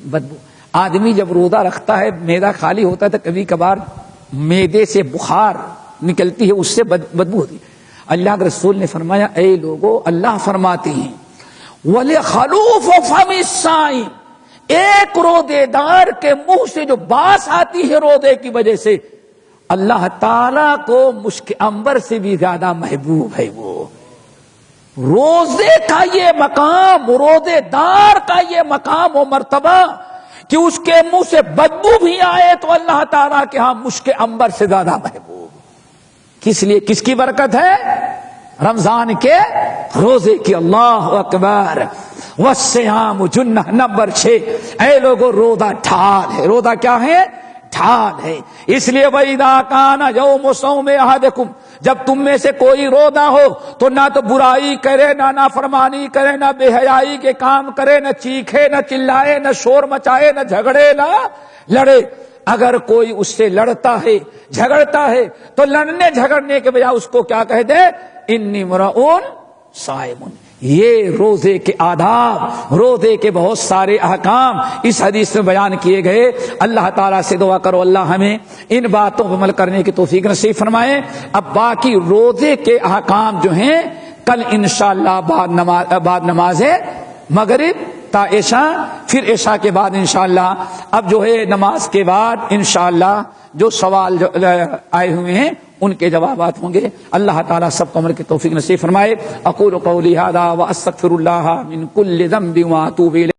بدبو۔ آدمی جب روزہ رکھتا ہے، معدہ خالی ہوتا ہے تو کبھی کبھار معدے سے بخار نکلتی ہے، اس سے بدبو ہوتی ہے۔ اللہ کے رسول نے فرمایا اے لوگو، اللہ فرماتے ہیں وَلِخَلُوفُ فَمِ الصَّائِمِ، ایک رودے دار کے منہ سے جو باس آتی ہے رودے کی وجہ سے، اللہ تعالیٰ کو مشک عنبر سے بھی زیادہ محبوب ہے وہ۔ روزے کا یہ مقام، رودے دار کا یہ مقام و مرتبہ کہ اس کے منہ سے بدبو بھی آئے تو اللہ تعالیٰ کے ہاں مشک عنبر سے زیادہ محبوب۔ کس لیے؟ کس کی برکت ہے؟ رمضان کے روزے کی۔ اللہ اکبر۔ والصیام جنہ، نمبر 6، اے لوگوں روزہ ڈھال ہے۔ روزہ کیا ہے؟ ڈھال ہے۔ اس لیے وَإِذَا كَانَ يَوْمُ صَوْمِ أَحَدِكُمْ، جب تم میں سے کوئی روزہ ہو تو نہ تو برائی کرے، نہ نافرمانی کرے، نہ بے حیائی کے کام کرے، نہ چیخے، نہ چلائے، نہ شور مچائے، نہ جھگڑے، نہ لڑے۔ اگر کوئی اس سے لڑتا ہے، جھگڑتا ہے، تو لڑنے جھگڑنے کے بجائے اس کو کیا کہہ دے؟ انی مرؤون صائم۔ یہ روزے کے آداب، روزے کے بہت سارے احکام اس حدیث میں بیان کیے گئے۔ اللہ تعالیٰ سے دعا کرو اللہ ہمیں ان باتوں پر عمل کرنے کی توفیق نصیب فرمائے۔ اب باقی روزے کے احکام جو ہیں کل انشاءاللہ بعد نماز مغرب تا عشاء، پھر عشاء کے بعد انشاءاللہ اب جو ہے نماز کے بعد انشاءاللہ جو سوال جو آئے ہوئے ہیں ان کے جوابات ہوں گے۔ اللہ تعالیٰ سب کو عمل کی توفیق نصیب فرمائے۔ اقول قولی ھذا واستغفر اللہ من کل ذنب واتوب الیہ۔